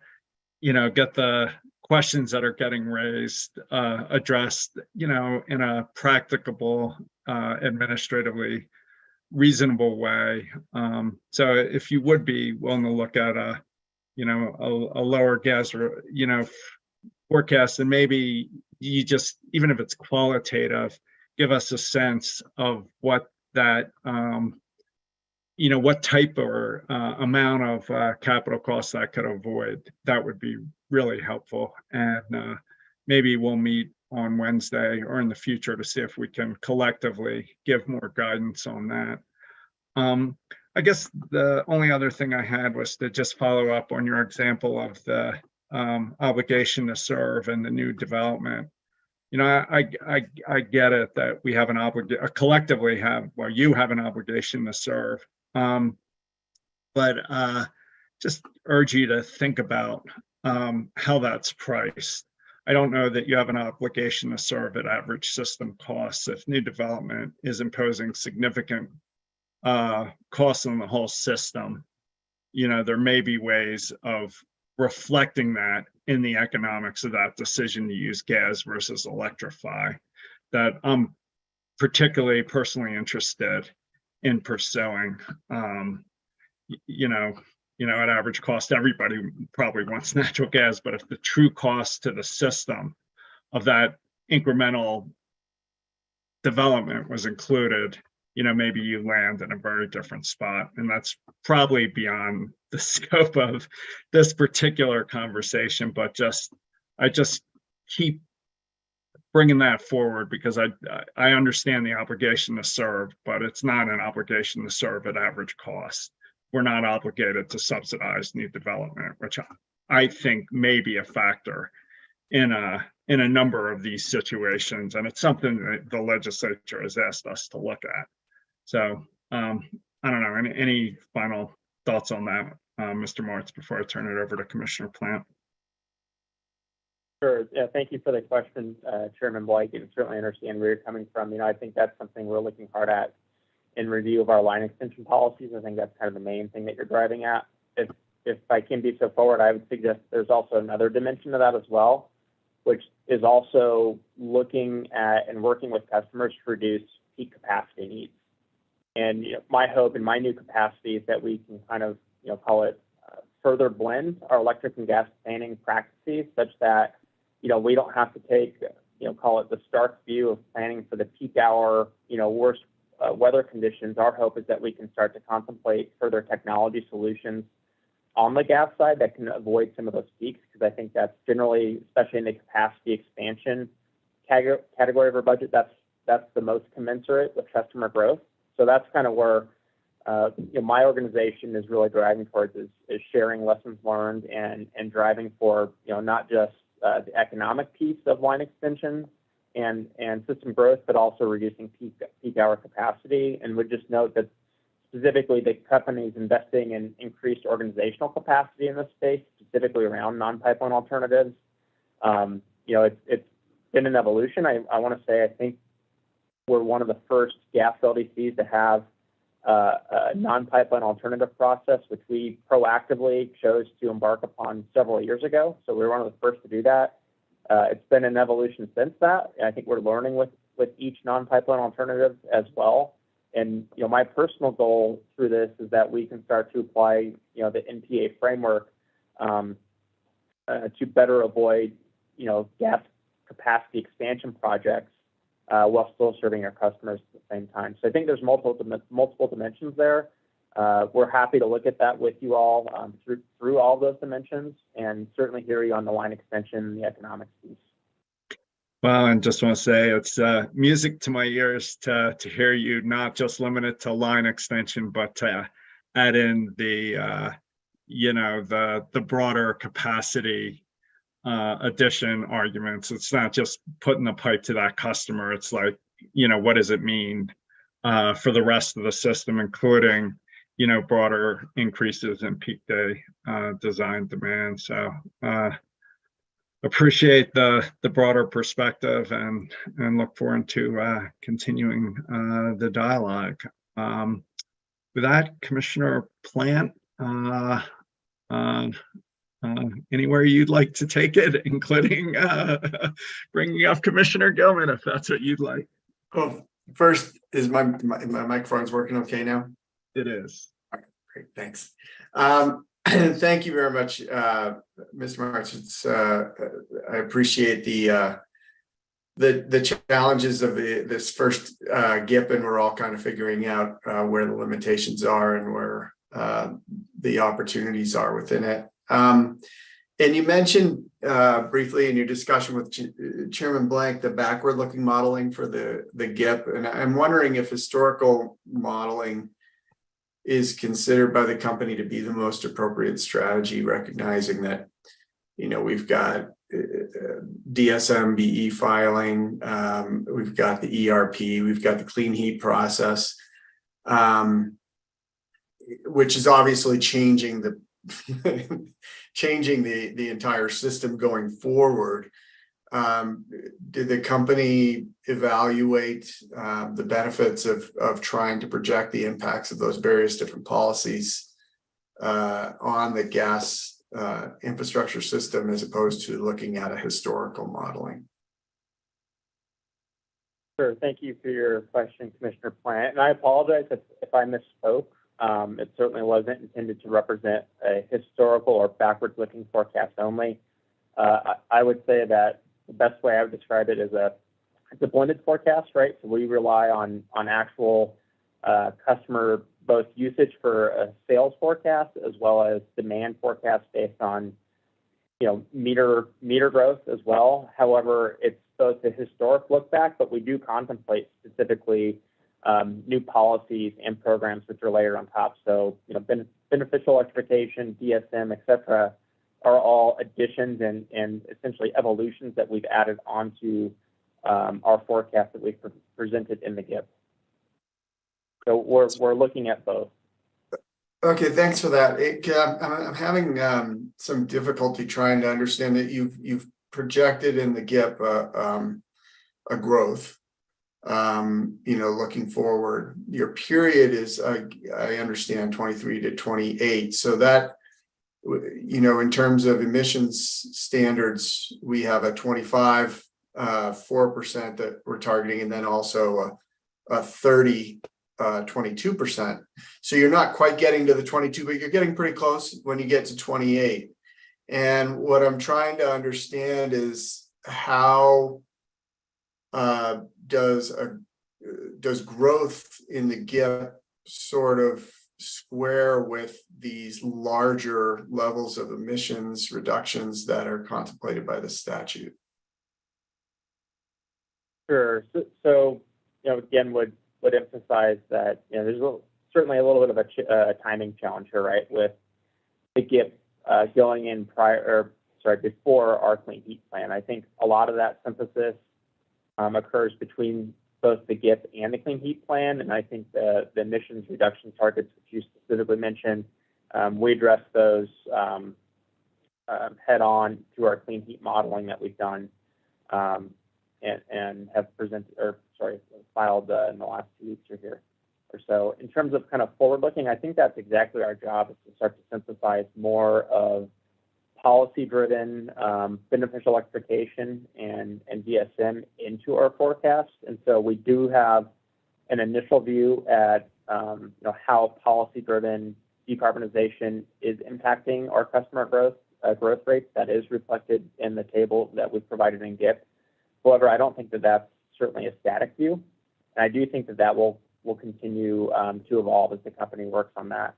get the questions that are getting raised addressed, in a practicable, administratively reasonable way. So if you would be willing to look at a lower gas, forecast, and maybe you just, even if it's qualitative, give us a sense of what that, what type or amount of capital costs that could avoid. That would be really helpful. And maybe we'll meet on Wednesday or in the future to see if we can collectively give more guidance on that. I guess the only other thing I had was to just follow up on your example of the obligation to serve and the new development. I get it that we have an obligation, collectively have, well, you have an obligation to serve. But just urge you to think about how that's priced. I don't know that you have an obligation to serve at average system costs. If new development is imposing significant costs on the whole system, there may be ways of reflecting that in the economics of that decision to use gas versus electrify that I'm particularly personally interested in pursuing. At average cost, everybody probably wants natural gas, but if the true cost to the system of that incremental development was included, maybe you land in a very different spot. And that's probably beyond the scope of this particular conversation, but I just keep bringing that forward because I understand the obligation to serve, but it's not an obligation to serve at average cost. We're not obligated to subsidize new development, which I think may be a factor in a number of these situations. And it's something that the legislature has asked us to look at. So I don't know, any final thoughts on that, Mr. Martz, before I turn it over to Commissioner Plant. Sure. Yeah, thank you for the question, Chairman Blake, and certainly understand where you're coming from. I think that's something we're looking hard at in review of our line extension policies. I think that's kind of the main thing that you're driving at. If I can be so forward, I would suggest there's also another dimension to that as well, which is also looking at and working with customers to reduce peak capacity needs. And my hope in my new capacity is that we can kind of, call it further blend our electric and gas planning practices such that, we don't have to take, call it the stark view of planning for the peak hour, worst weather conditions. Our hope is that we can start to contemplate further technology solutions on the gas side that can avoid some of those peaks, because I think that's generally, especially in the capacity expansion category of our budget, that's the most commensurate with customer growth. So that's kind of where my organization is really driving towards is sharing lessons learned and driving for not just the economic piece of line extension and system growth, but also reducing peak hour capacity. And would just note that specifically the company is investing in increased organizational capacity in this space, specifically around non-pipeline alternatives. It's been an evolution. I want to say I think we're one of the first gas LDCs to have a non-pipeline alternative process, which we proactively chose to embark upon several years ago. So we were one of the first to do that. It's been an evolution since that. And I think we're learning with each non-pipeline alternative as well. And my personal goal through this is that we can start to apply the NPA framework to better avoid gas capacity expansion projects while still serving our customers at the same time. So I think there's multiple dimensions there. We're happy to look at that with you all through all those dimensions, and certainly hear you on the line extension and the economics piece. Well, and just want to say it's music to my ears to hear you not just limit it to line extension, but to add in the the broader capacity addition arguments. It's not just putting the pipe to that customer. It's like, what does it mean for the rest of the system, including broader increases in peak day design demand. So appreciate the broader perspective and look forward to continuing the dialogue. With that, Commissioner Plant, anywhere you'd like to take it, including bringing up Commissioner Gilman, if that's what you'd like. Well, first, is my microphone's working okay now? It is. All right, great, thanks. Thank you very much, Mr. Martz. I appreciate the challenges of this first GIP, and we're all kind of figuring out where the limitations are and where the opportunities are within it. And you mentioned briefly in your discussion with Chairman Blank the backward-looking modeling for the GIP, and I'm wondering if historical modeling is considered by the company to be the most appropriate strategy, recognizing that we've got DSMBE filing, we've got the ERP, we've got the clean heat process, which is obviously changing the entire system going forward. Did the company evaluate the benefits of trying to project the impacts of those various different policies on the gas infrastructure system, as opposed to looking at a historical modeling? Sure. Thank you for your question, Commissioner Plant. And I apologize if I misspoke. It certainly wasn't intended to represent a historical or backwards-looking forecast only. I would say that the best way I would describe it is it's a blended forecast, right? So we rely on actual customer both usage for a sales forecast as well as demand forecast based on meter growth as well. However, it's both a historic look back, but we do contemplate specifically new policies and programs which are layered on top. So beneficial electrification, DSM, et cetera, are all additions and essentially evolutions that we've added onto our forecast that we've presented in the GIP. So we're looking at both. Okay, thanks for that. I'm having some difficulty trying to understand that you've projected in the GIP a growth. Looking forward, your period is I understand 23 to 28. So that in terms of emissions standards, we have a 25 4% that we're targeting, and then also a 30 22%. So you're not quite getting to the 22, but you're getting pretty close when you get to 28. And what I'm trying to understand is how does growth in the GIP sort of square with these larger levels of emissions reductions that are contemplated by the statute? Sure. So again, would emphasize that there's certainly a little bit of a timing challenge here, right? With the GIP going in before our clean heat plan. I think a lot of that synthesis occurs between both the GIP and the clean heat plan, and I think the emissions reduction targets, which you specifically mentioned, we address those head on through our clean heat modeling that we've done and have filed in the last 2 weeks or so. In terms of kind of forward looking, I think that's exactly our job, is to start to synthesize more of policy driven beneficial electrification and DSM into our forecast. And so we do have an initial view at how policy driven decarbonization is impacting our customer growth rates. That is reflected in the table that we've provided in GIP. However, I don't think that that's certainly a static view. And I do think that will continue to evolve as the company works on that.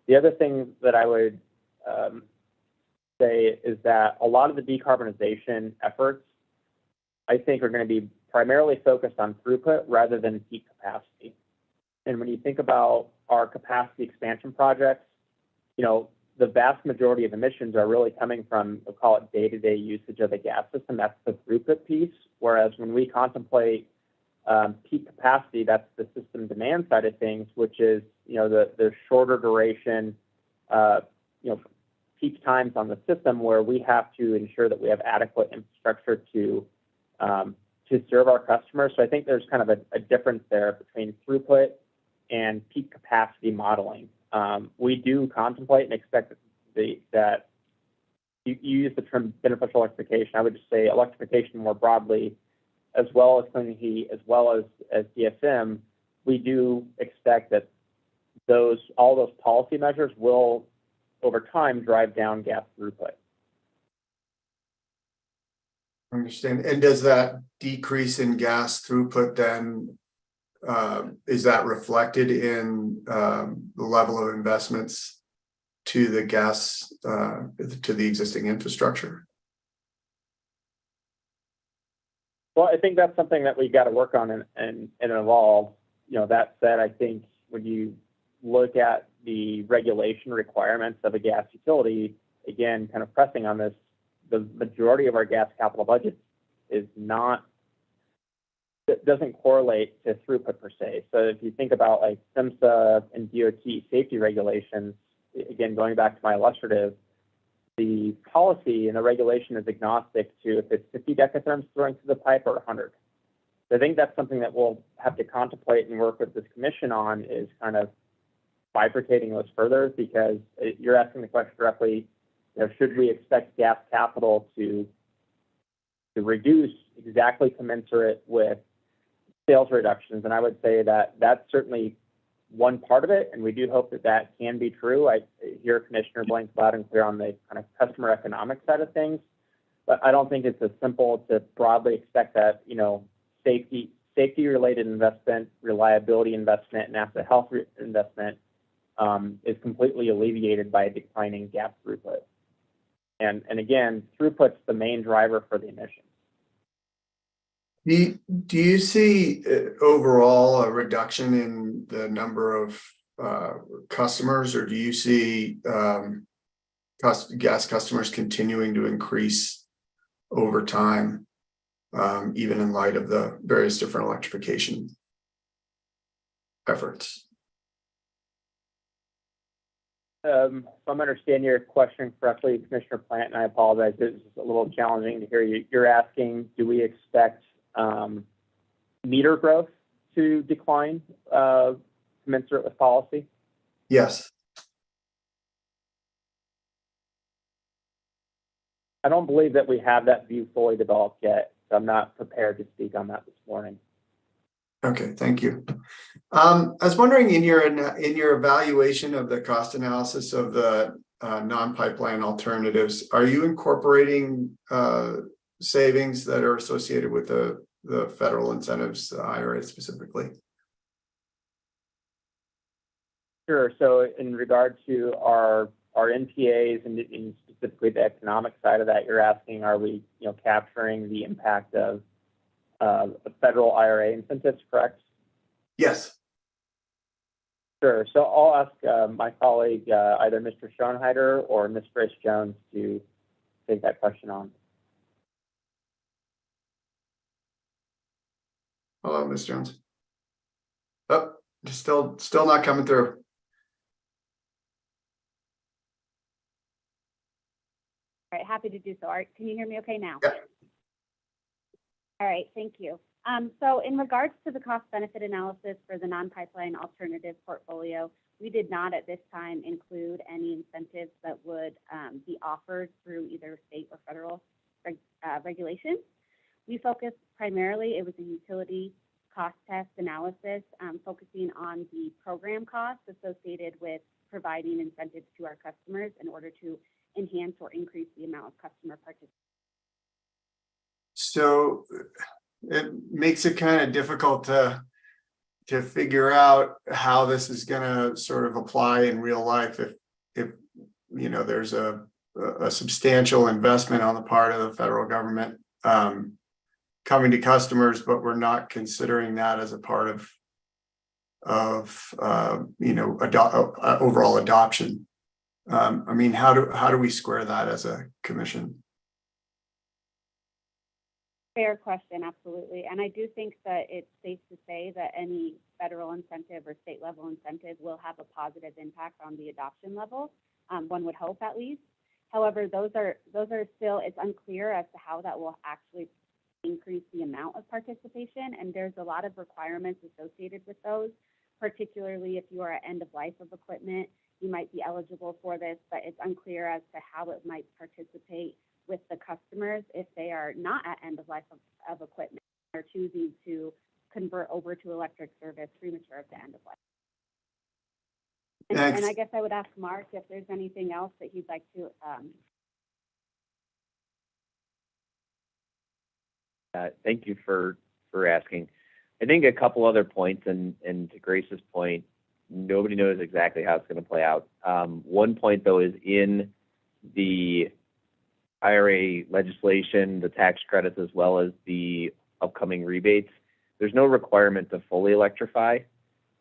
The other thing that I would say is that a lot of the decarbonization efforts, I think, are going to be primarily focused on throughput rather than peak capacity. And when you think about our capacity expansion projects, the vast majority of emissions are really coming from, we'll call it day-to-day usage of the gas system. That's the throughput piece. Whereas when we contemplate peak capacity, that's the system demand side of things, which is the shorter duration, peak times on the system, where we have to ensure that we have adequate infrastructure to serve our customers. So I think there's kind of a difference there between throughput and peak capacity modeling. We do contemplate and expect that you use the term beneficial electrification. I would just say electrification more broadly, as well as clean heat, as well as DSM. We do expect that all those policy measures will, over time, drive down gas throughput. Understand. And does that decrease in gas throughput then, is that reflected in the level of investments to the gas, to the existing infrastructure? Well, I think that's something that we've got to work on and evolve. That said, I think when you look at the regulation requirements of a gas utility, again, kind of pressing on this, the majority of our gas capital budget doesn't correlate to throughput per se. So if you think about like SEMSA and DOT safety regulations, again, going back to my illustrative, the policy and the regulation is agnostic to if it's 50 decatherms flowing through the pipe or 100. So I think that's something that we'll have to contemplate and work with this commission on, is kind of bifurcating those further, because you're asking the question directly, should we expect gas capital to reduce exactly commensurate with sales reductions? And I would say that that's certainly one part of it, and we do hope that can be true. I hear Commissioner Blank loud and clear on the kind of customer economic side of things, but I don't think it's as simple to broadly expect that safety related investment, reliability investment, and asset health investment is completely alleviated by a declining gas throughput. And again, throughput's the main driver for the emissions. Do you see overall a reduction in the number of customers, or do you see gas customers continuing to increase over time, even in light of the various different electrification efforts? If I'm understanding your question correctly, Commissioner Plant, and I apologize, this is a little challenging to hear you. You're asking, do we expect meter growth to decline commensurate with policy? Yes. I don't believe that we have that view fully developed yet, so I'm not prepared to speak on that this morning. Okay, thank you. I was wondering in your evaluation of the cost analysis of the non-pipeline alternatives, are you incorporating savings that are associated with the federal incentives, the IRA specifically? Sure. So in regard to our NPAs and specifically the economic side of that, you're asking, are we capturing the impact of federal IRA incentives, correct? Yes. Sure. So I'll ask my colleague, either Mr. Schoenheider or Ms. Grace Jones, to take that question on. Hello, Ms. Jones. Oh, still not coming through. All right, happy to do so. Art, can you hear me okay now? Yeah. All right, thank you. So in regards to the cost benefit analysis for the non-pipeline alternative portfolio, we did not at this time include any incentives that would be offered through either state or federal regulations. We focused primarily, it was a utility cost test analysis, focusing on the program costs associated with providing incentives to our customers in order to enhance or increase the amount of customer participation. So it makes it kind of difficult to figure out how this is going to sort of apply in real life if there's a substantial investment on the part of the federal government coming to customers, but we're not considering that as a part of overall adoption. I mean, how do we square that as a commission? Fair question, absolutely. And I do think that it's safe to say that any federal incentive or state level incentive will have a positive impact on the adoption level. One would hope, at least. However, those are still, it's unclear as to how that will actually increase the amount of participation. And there's a lot of requirements associated with those, particularly if you are at end of life of equipment, you might be eligible for this, but it's unclear as to how it might participate with the customers if they are not at end of life of equipment or choosing to convert over to electric service premature at the end of life. And I guess I would ask Mark if there's anything else that he'd like to. Thank you for asking. I think a couple other points, and to Grace's point, nobody knows exactly how it's going to play out. One point, though, is in the IRA legislation, the tax credits, as well as the upcoming rebates, there's no requirement to fully electrify.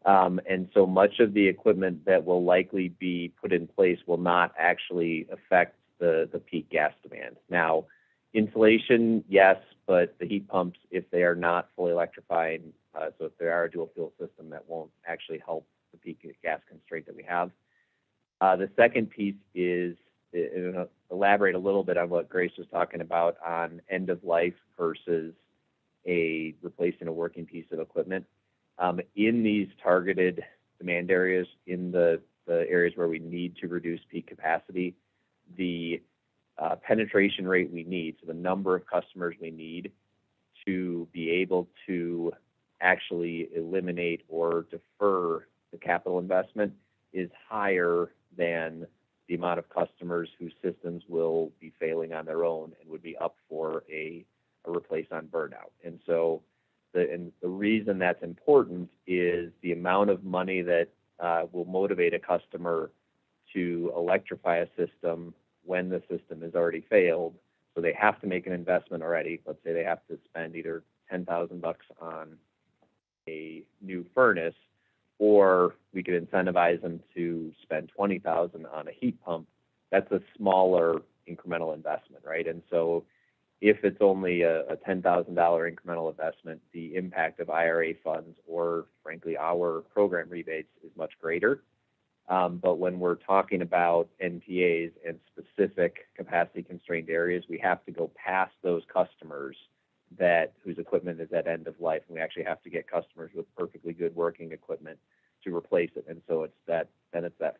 And so much of the equipment that will likely be put in place will not actually affect the peak gas demand. Now, insulation, yes, but the heat pumps, if they are not fully electrifying, so if they are a dual fuel system, that won't actually help the peak gas constraint that we have. The second piece is, elaborate a little bit on what Grace was talking about on end of life versus replacing a working piece of equipment. In these targeted demand areas, in the areas where we need to reduce peak capacity, the penetration rate we need, so the number of customers we need to be able to actually eliminate or defer the capital investment, is higher than the amount of customers whose systems will be failing on their own and would be up for a replace on burnout. And so the reason that's important is the amount of money that will motivate a customer to electrify a system when the system has already failed. So they have to make an investment already. Let's say they have to spend either $10,000 on a new furnace, or we could incentivize them to spend $20,000 on a heat pump. That's a smaller incremental investment, right? And so if it's only a $10,000 incremental investment, the impact of IRA funds or, frankly, our program rebates is much greater. But when we're talking about NPAs and specific capacity constrained areas, we have to go past those customers whose equipment is at end of life, and we actually have to get customers with perfectly good working equipment to replace it. And so it's that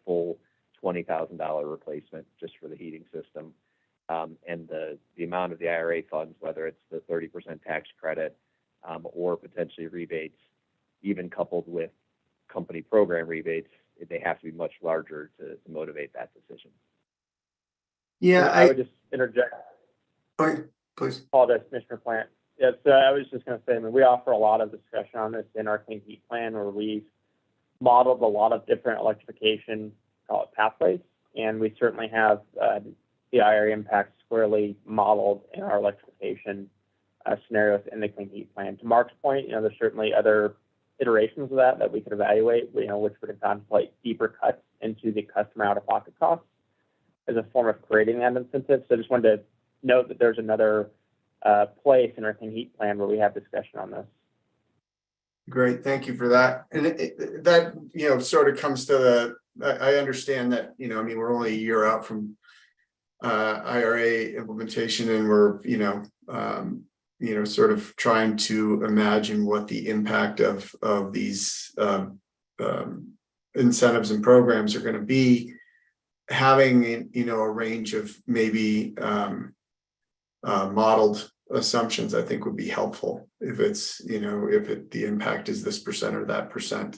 full $20,000 replacement just for the heating system. And the amount of the IRA funds, whether it's the 30% tax credit or potentially rebates, even coupled with company program rebates, they have to be much larger to motivate that decision. Yeah, I would just interject. Okay, please. Apologize, Commissioner Plant. Yes, I was just going to say, I mean, we offer a lot of discussion on this in our clean heat plan, where we've modeled a lot of different electrification, call it pathways, and we certainly have the IRA impact squarely modeled in our electrification scenarios in the clean heat plan. To Mark's point, there's certainly other iterations of that we could evaluate, which would contemplate deeper cuts into the customer out-of-pocket costs as a form of creating that incentive. So I just wanted to note that there's another place in our clean heat plan where we have discussion on this. Great, thank you for that. And that sort of comes to I understand that I mean, we're only a year out from IRA implementation, and we're sort of trying to imagine what the impact of these incentives and programs are going to be. Having a range of maybe modeled assumptions, I think, would be helpful. If it's the impact is this percent or that percent,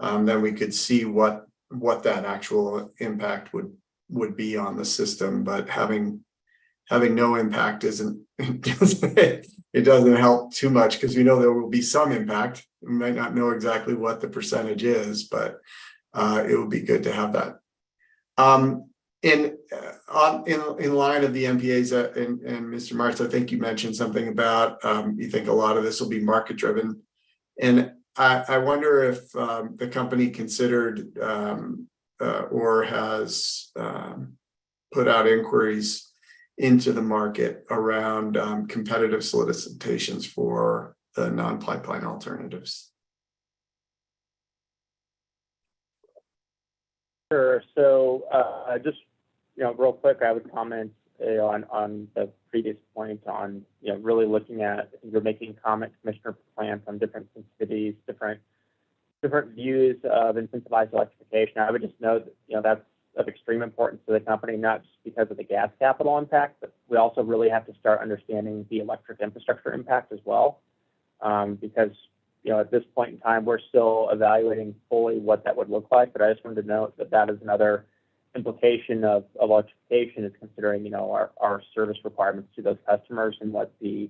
then we could see what that actual impact would be on the system. But having no impact it doesn't help too much, because we know there will be some impact. We might not know exactly what the percentage is, but it would be good to have that. In line of the MPAs, and Mr. Martz, I think you mentioned something about you think a lot of this will be market driven, and I wonder if the company considered or has put out inquiries into the market around competitive solicitations for the non-pipeline alternatives. Sure. So just real quick, I would comment on the previous point on really looking at, you're making comment, Commissioner Plant, on different sensitivities, different views of incentivized electrification. I would just note that that's of extreme importance to the company, not just because of the gas capital impact, but we also really have to start understanding the electric infrastructure impact as well, because at this point in time, we're still evaluating fully what that would look like. But I just wanted to note that is another implication of electrification, is considering our service requirements to those customers and what the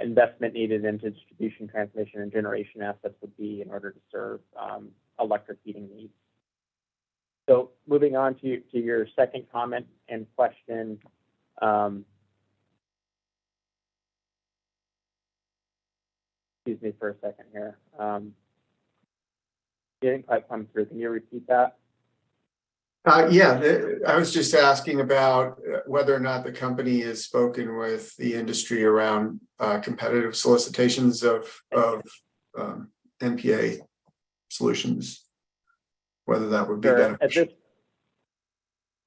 investment needed into distribution, transmission, and generation assets would be in order to serve electric heating needs. So moving on to your second comment and question. Excuse me for a second here. Didn't quite come through. Can you repeat that? Yeah, I was just asking about whether or not the company has spoken with the industry around competitive solicitations of NPA solutions, whether that would be beneficial.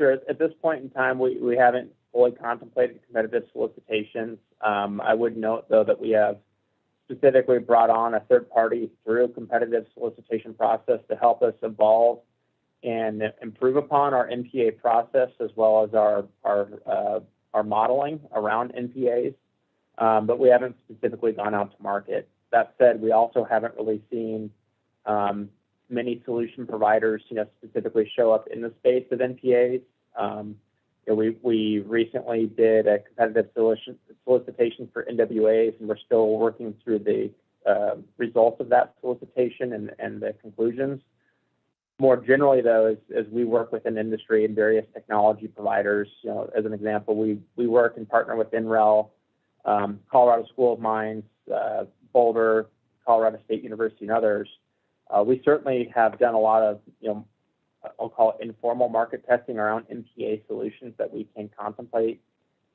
At this point in time, we haven't fully contemplated competitive solicitations. I would note, though, that we have specifically brought on a third party through a competitive solicitation process to help us evolve and improve upon our NPA process, as well as our modeling around NPAs. But we haven't specifically gone out to market. That said, we also haven't really seen many solution providers, specifically show up in the space of NPAs. We recently did a competitive solicitation for NWAs, and we're still working through the results of that solicitation and the conclusions. More generally, though, as we work with an industry and various technology providers, as an example, we work and partner with NREL, Colorado School of Mines, Boulder, Colorado State University, and others. We certainly have done a lot of, I'll call it informal market testing around NPA solutions that we can contemplate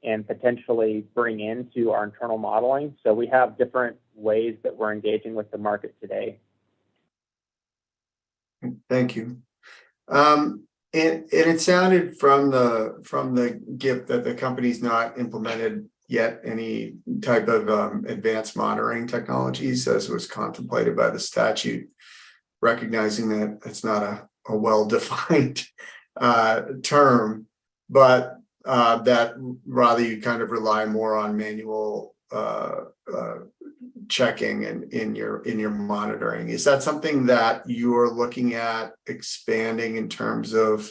and potentially bring into our internal modeling. So we have different ways that we're engaging with the market today. Thank you. And it sounded from the GIP that the company's not implemented yet any type of advanced monitoring technologies as was contemplated by the statute, recognizing that it's not a well-defined term, but that rather you kind of rely more on manual checking and in your monitoring. Is that something that you're looking at expanding in terms of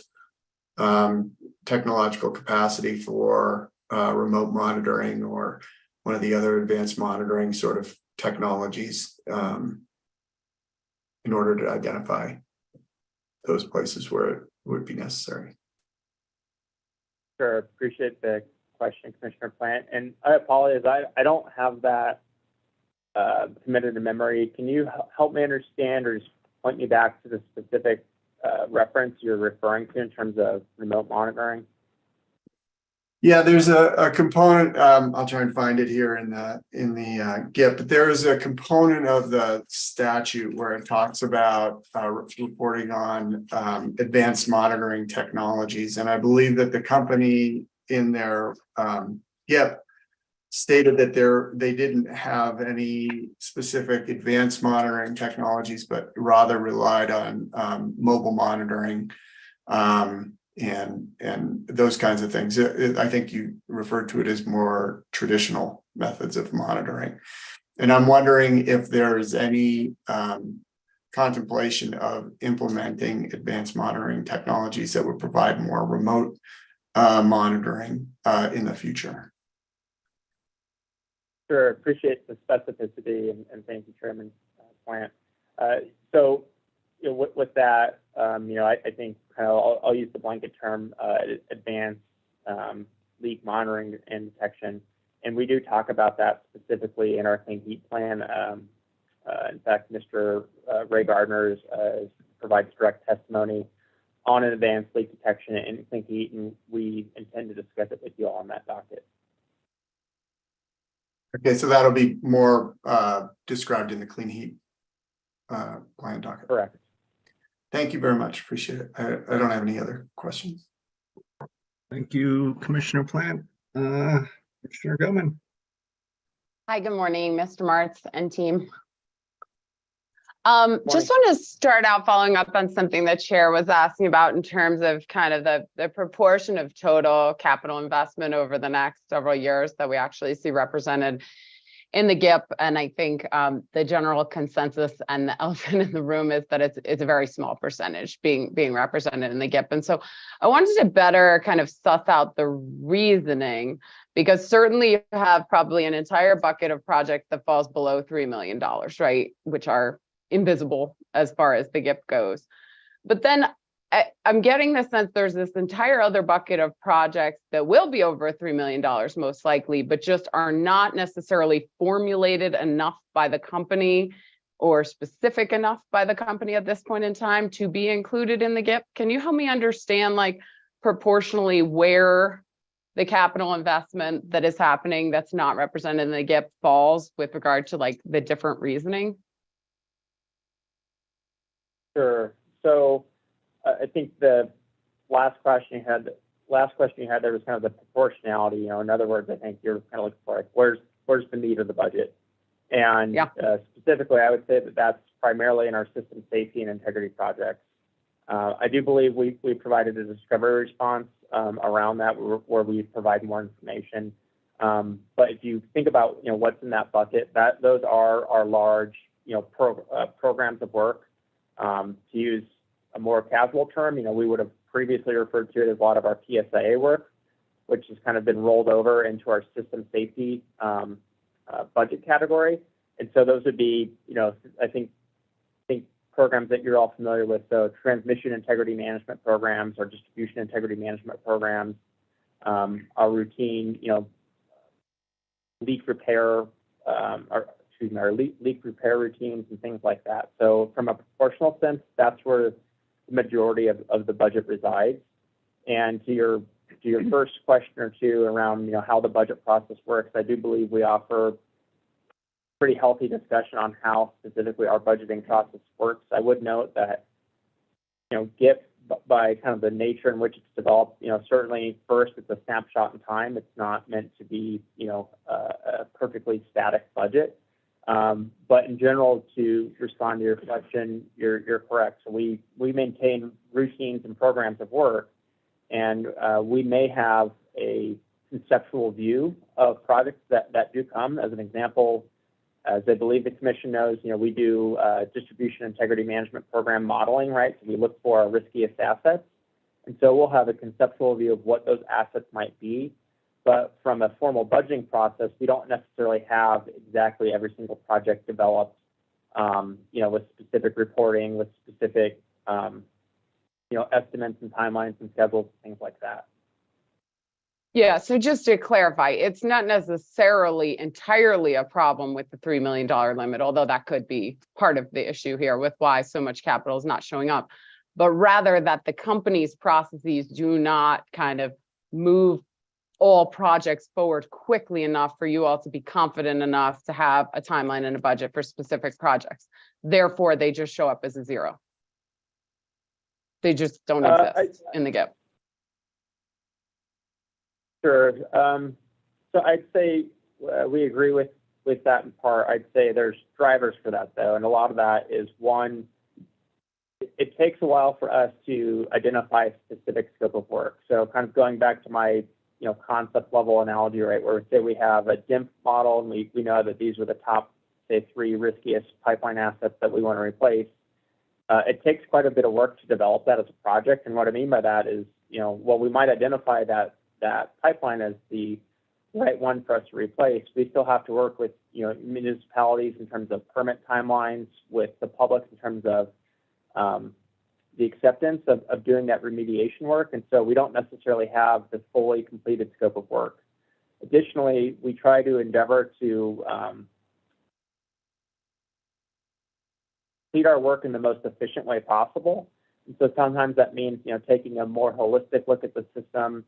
technological capacity for remote monitoring or one of the other advanced monitoring sort of technologies in order to identify those places where it would be necessary? Sure, appreciate the question, Commissioner Plant. And I apologize, I don't have that committed to memory. Can you help me understand or just point me back to the specific reference you're referring to in terms of remote monitoring? Yeah, there's a component. I'll try and find it here in the GIP, but there is a component of the statute where it talks about reporting on advanced monitoring technologies, and I believe that the company in their GIP stated that they didn't have any specific advanced monitoring technologies, but rather relied on mobile monitoring. And those kinds of things. I think you referred to it as more traditional methods of monitoring. And I'm wondering if there's any contemplation of implementing advanced monitoring technologies that would provide more remote monitoring in the future. Sure, appreciate the specificity and thank you, Chairman Plant. So, you know, with that, you know, I think I'll use the blanket term advanced leak monitoring and detection, and we do talk about that specifically in our Clean Heat Plan. In fact, Mr. Ray Gardner provides direct testimony on an advanced leak detection in Clean Heat, and we intend to discuss it with you all on that docket. Okay, so that'll be more described in the Clean Heat Plan docket. Correct. Thank you very much. Appreciate it. I don't have any other questions. Thank you, Commissioner Plant. Commissioner Gilman. Hi, good morning, Mr. Martz and team. Just want to start out following up on something the chair was asking about in terms of kind of the proportion of total capital investment over the next several years that we actually see represented in the GIP. And I think the general consensus and the elephant in the room is that it's a very small percentage being represented in the GIP. And so I wanted to better kind of suss out the reasoning, because certainly you have probably an entire bucket of projects that falls below $3 million, right? Which are invisible as far as the GIP goes. But then I'm getting the sense there's this entire other bucket of projects that will be over $3 million most likely, but just are not necessarily formulated enough by the company or specific enough by the company at this point in time to be included in the GIP. Can you help me understand, like, proportionally where the capital investment that is happening that's not represented in the GIP falls with regard to like the different reasoning? Sure. So I think the last question you had there was kind of the proportionality. You know, in other words, I think you're kind of looking for like where's the meat of the budget, and specifically, I would say that that's primarily in our system safety and integrity projects. I do believe we provided a discovery response around that where we provide more information. But if you think about what's in that bucket, those are our large programs of work. To use a more casual term, we would have previously referred to it as a lot of our PSIA work, which has kind of been rolled over into our system safety budget category. And so those would be, I think programs that you're all familiar with. So transmission integrity management programs or distribution integrity management programs, our routine, leak repair, our leak repair routines and things like that. So from a proportional sense, that's where the majority of the budget resides. And to your first question or two around how the budget process works, I do believe we offer pretty healthy discussion on how specifically our budgeting process works. I would note that GIP by kind of the nature in which it's developed. Certainly first it's a snapshot in time. It's not meant to be, a perfectly static budget. But in general, to respond to your question, you're correct. So we maintain routines and programs of work, and we may have a conceptual view of projects that do come. As an example, as I believe the commission knows, we do distribution integrity management program modeling, right? So we look for our riskiest assets. And so we'll have a conceptual view of what those assets might be. But from a formal budgeting process, we don't necessarily have exactly every single project developed, with specific reporting, with specific, estimates and timelines and schedules, things like that. Yeah, so just to clarify, it's not necessarily entirely a problem with the $3 million limit, although that could be part of the issue here with why so much capital is not showing up, but rather that the company's processes do not kind of move all projects forward quickly enough for you all to be confident enough to have a timeline and a budget for specific projects. Therefore, they just show up as a zero. They just don't exist in the GIP. Sure. So I'd say we agree with that in part. I'd say there's drivers for that, though, and a lot of that is, one, it takes a while for us to identify a specific scope of work. So kind of going back to my concept level analogy, right, where we say we have a DIMP model, and we know that these are the top, say, 3 riskiest pipeline assets that we want to replace. It takes quite a bit of work to develop that as a project. And what I mean by that is, while we might identify that pipeline as the right one for us to replace, we still have to work with, municipalities in terms of permit timelines, with the public in terms of the acceptance of doing that remediation work. And so we don't necessarily have the fully completed scope of work. Additionally, we try to endeavor to complete our work in the most efficient way possible. And so sometimes that means, taking a more holistic look at the system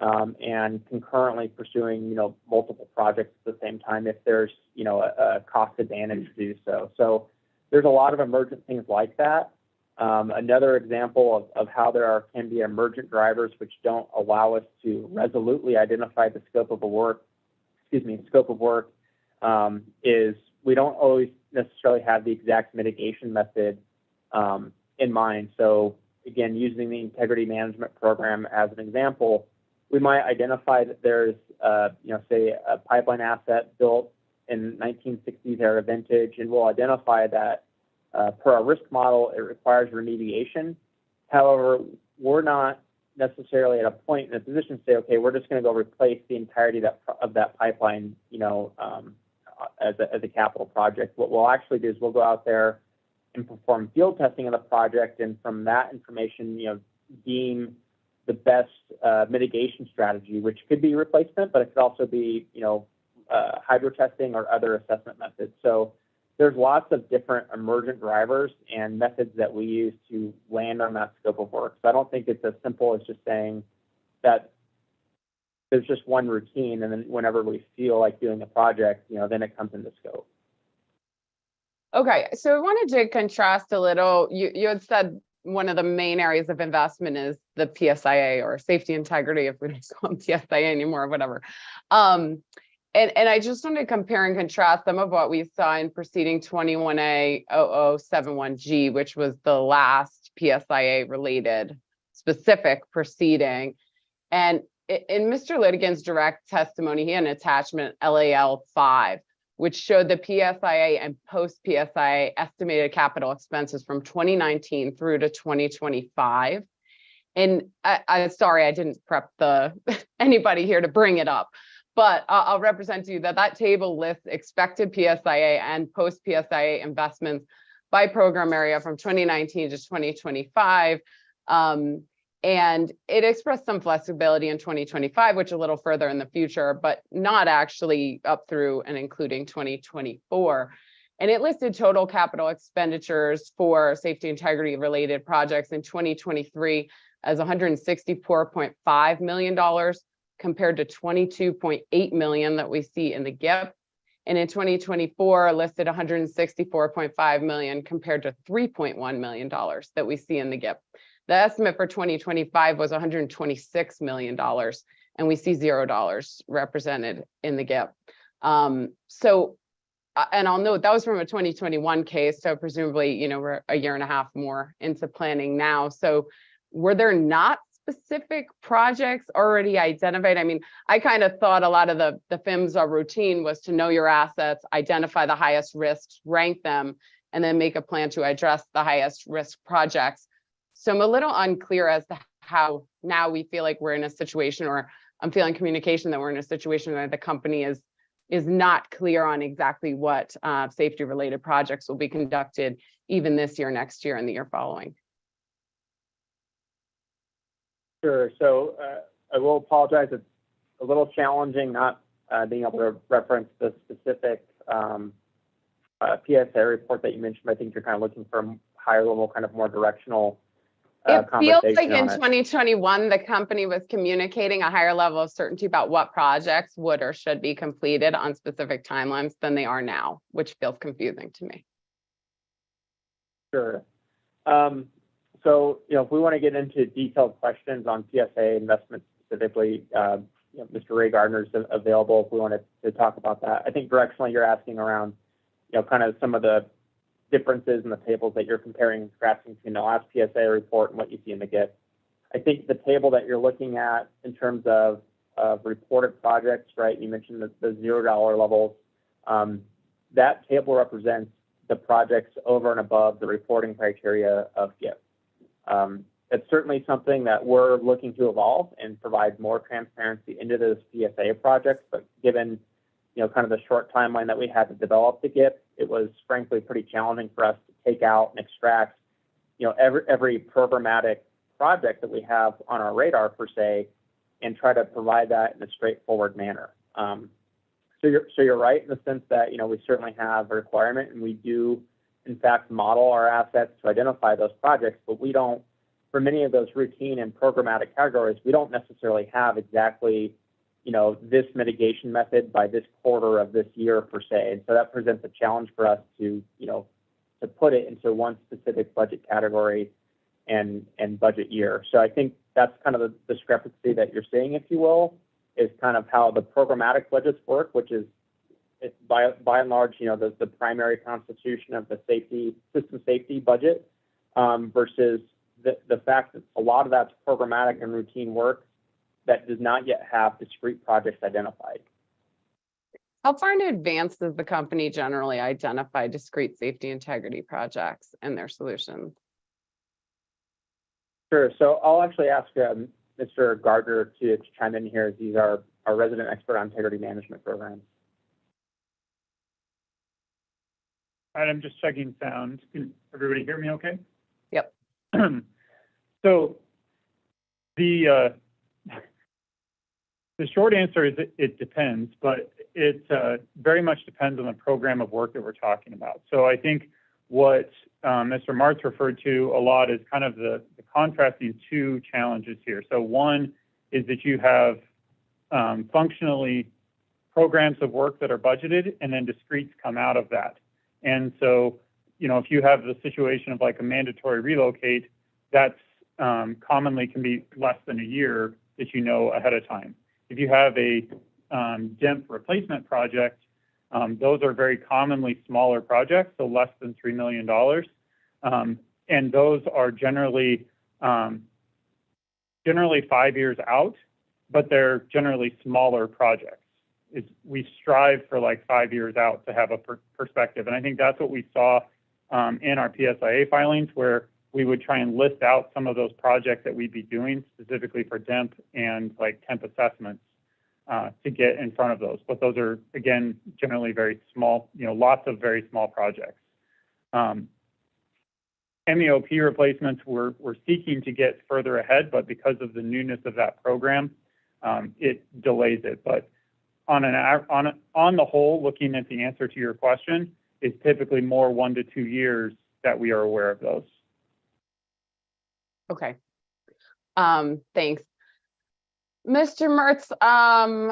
and concurrently pursuing, multiple projects at the same time if there's, a cost advantage to do so. So there's a lot of emergent things like that. Another example of how can be emergent drivers which don't allow us to resolutely identify the scope of work, is we don't always necessarily have the exact mitigation method in mind. So again, using the integrity management program as an example, we might identify that there's, say a pipeline asset built in 1960s era vintage, and we'll identify that per our risk model, it requires remediation. However, we're not necessarily at a point in a position to say, okay, we're just going to go replace the entirety of that pipeline, as a capital project. What we'll actually do is we'll go out there and perform field testing of the project, and from that information, deem the best mitigation strategy, which could be replacement, but it could also be, hydro testing or other assessment methods. So there's lots of different emergent drivers and methods that we use to land on that scope of work. So I don't think it's as simple as just saying that there's just one routine, and then whenever we feel like doing a project, then it comes into scope. Okay, so I wanted to contrast a little. You had said one of the main areas of investment is the PSIA, or safety integrity, if we don't call them PSIA anymore, whatever. And I just want to compare and contrast some of what we saw in proceeding 23M-0234G, which was the last PSIA related specific proceeding. And in Mr. Litigant's direct testimony, he had an attachment LAL5, which showed the PSIA and post-PSIA estimated capital expenses from 2019 through to 2025. And I'm sorry, I didn't prep anybody here to bring it up, but I'll represent to you that table lists expected PSIA and post-PSIA investments by program area from 2019 to 2025. And it expressed some flexibility in 2025, which a little further in the future, but not actually up through and including 2024. And it listed total capital expenditures for safety integrity related projects in 2023 as $164.5 million compared to $22.8 million that we see in the GIP. And in 2024 listed $164.5 million compared to $3.1 million that we see in the GIP. The estimate for 2025 was $126 million, and we see $0 represented in the GIP. And I'll note that was from a 2021 case, so presumably, you know, we're a year and a half more into planning now. So were there not specific projects already identified? I mean, I kind of thought a lot of the PHMSA routine was to know your assets, identify the highest risks, rank them, and then make a plan to address the highest risk projects. So I'm a little unclear as to how now we feel like we're in a situation, or I'm feeling communication that we're in a situation where the company is not clear on exactly what safety related projects will be conducted even this year, next year, and the year following. Sure. So I will apologize. It's a little challenging not being able to reference the specific PSA report that you mentioned. I think you're kind of looking for a higher level, kind of more directional It feels like conversation in on it. 2021, the company was communicating a higher level of certainty about what projects would or should be completed on specific timelines than they are now, which feels confusing to me. Sure. So, you know, if we want to get into detailed questions on PSA investments specifically, you know, Mr. Ray Gardner's available if we wanted to talk about that. I think directionally you're asking around, you know, kind of some of the differences in the tables that you're comparing and contrasting between the last PSA report and what you see in the GIP. I think the table that you're looking at in terms of reported projects, right? You mentioned the $0 levels. That table represents the projects over and above the reporting criteria of GIP. It's certainly something that we're looking to evolve and provide more transparency into those PSA projects, but given, you know, kind of the short timeline that we had to develop the GIP, it was frankly pretty challenging for us to take out and extract, you know, every programmatic project that we have on our radar per se, and try to provide that in a straightforward manner. So you're right in the sense that, you know, we certainly have a requirement, and we do in fact model our assets to identify those projects, but we don't, for many of those routine and programmatic categories, we don't necessarily have exactly, you know, this mitigation method by this quarter of this year per se. And so that presents a challenge for us to, you know, to put it into one specific budget category and budget year. So I think that's kind of the discrepancy that you're seeing, if you will, is kind of how the programmatic budgets work, which is by and large, you know, the primary constitution of the system safety budget, versus the fact that a lot of that's programmatic and routine work that does not yet have discrete projects identified. How far in advance does the company generally identify discrete safety integrity projects and their solutions? Sure. So I'll actually ask Mr. Gardner to chime in here, as he's our resident expert on integrity management programs. All right, I'm just checking sound. Can everybody hear me okay? Yep. So the short answer is it depends, but it very much depends on the program of work that we're talking about. So I think what Mr. Martz referred to a lot is kind of the contrasting two challenges here. So one is that you have functionally programs of work that are budgeted, and then discretes come out of that. And so, you know, if you have the situation of like a mandatory relocate, that's commonly can be less than a year that you know ahead of time. If you have a DEMP replacement project, those are very commonly smaller projects, so less than $3 million. And those are generally 5 years out, but they're generally smaller projects. We strive for like 5 years out to have a perspective. And I think that's what we saw in our PSIA filings, where we would try and list out some of those projects that we'd be doing specifically for DEMP and like temp assessments to get in front of those. But those are, again, generally very small, you know, lots of very small projects. MEOP replacements, we're seeking to get further ahead, but because of the newness of that program, it delays it. But on the whole, looking at the answer to your question, is typically more 1 to 2 years that we are aware of those. Okay. Thanks. Mr. Mertz,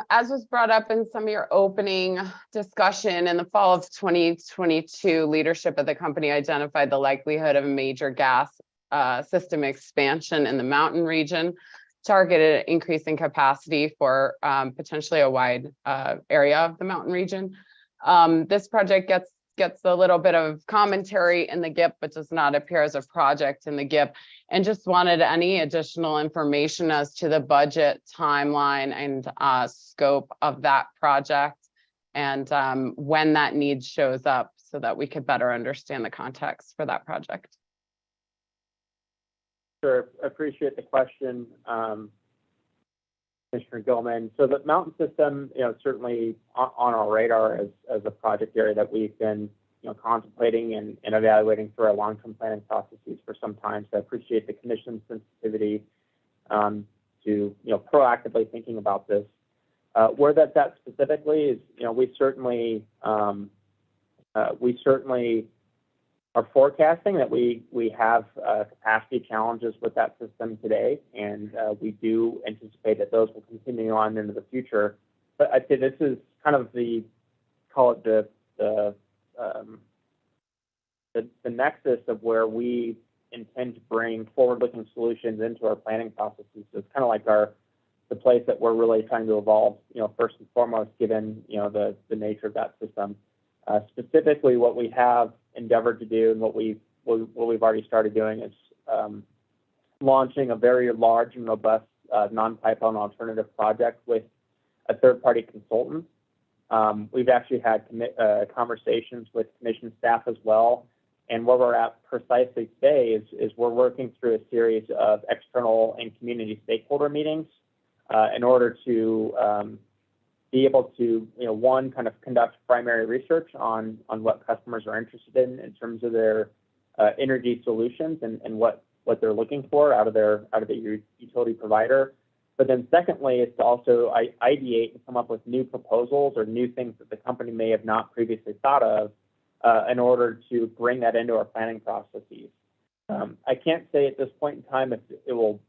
as was brought up in some of your opening discussion, in the fall of 2022, leadership of the company identified the likelihood of a major gas system expansion in the mountain region, targeted increase in capacity for potentially a wide area of the mountain region. This project gets a little bit of commentary in the GIP, but does not appear as a project in the GIP. And just wanted any additional information as to the budget timeline and scope of that project, and when that need shows up, so that we could better understand the context for that project. Sure, appreciate the question, Commissioner Gilman. So the mountain system, certainly on our radar as a project area that we've been, contemplating and evaluating through our long-term planning processes for some time. So I appreciate the commission's sensitivity to, proactively thinking about this. Where that's at specifically is, we certainly are forecasting that we have capacity challenges with that system today, and we do anticipate that those will continue on into the future. But I'd say this is kind of the nexus of where we intend to bring forward-looking solutions into our planning processes. So it's kind of like the place that we're really trying to evolve, first and foremost, given the nature of that system. Specifically, what we have endeavored to do and what we've already started doing is launching a very large and robust non-pipeline alternative project with a third-party consultant. We've actually had conversations with commission staff as well, and where we're at precisely today is we're working through a series of external and community stakeholder meetings in order to be able to, one, kind of conduct primary research on what customers are interested in terms of their energy solutions and what they're looking for out of their utility provider. But then secondly, it's to also ideate and come up with new proposals or new things that the company may have not previously thought of in order to bring that into our planning processes. I can't say at this point in time if it will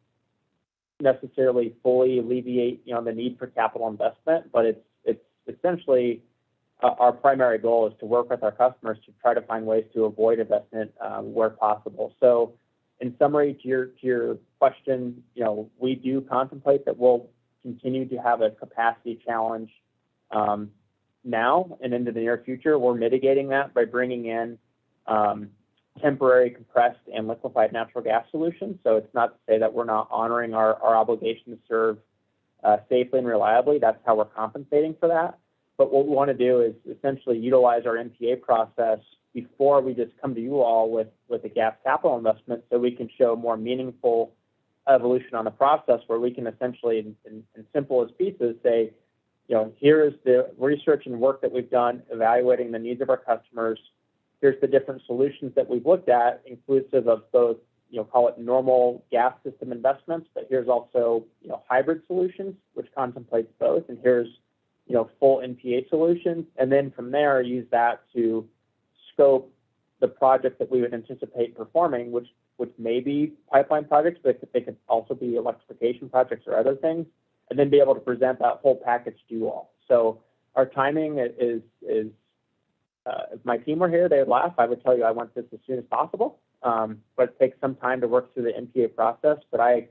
necessarily fully alleviate, the need for capital investment, but it's essentially our primary goal is to work with our customers to try to find ways to avoid investment where possible. So, in summary, to your question, we do contemplate that we'll continue to have a capacity challenge now and into the near future. We're mitigating that by bringing in temporary compressed and liquefied natural gas solutions. So it's not to say that we're not honoring our obligation to serve safely and reliably. That's how we're compensating for that. But what we want to do is essentially utilize our MPA process before we just come to you all with a gas capital investment, so we can show more meaningful evolution on the process, where we can essentially, in simplest pieces, say, here is the research and work that we've done evaluating the needs of our customers. Here's the different solutions that we've looked at, inclusive of both, call it normal gas system investments, but here's also, hybrid solutions, which contemplates both. And here's, full NPA solutions. And then from there, use that to scope the project that we would anticipate performing, which may be pipeline projects, but they could also be electrification projects or other things, and then be able to present that whole package to you all. So our timing is if my team were here, they would laugh. I would tell you I want this as soon as possible, but it takes some time to work through the MPA process. But I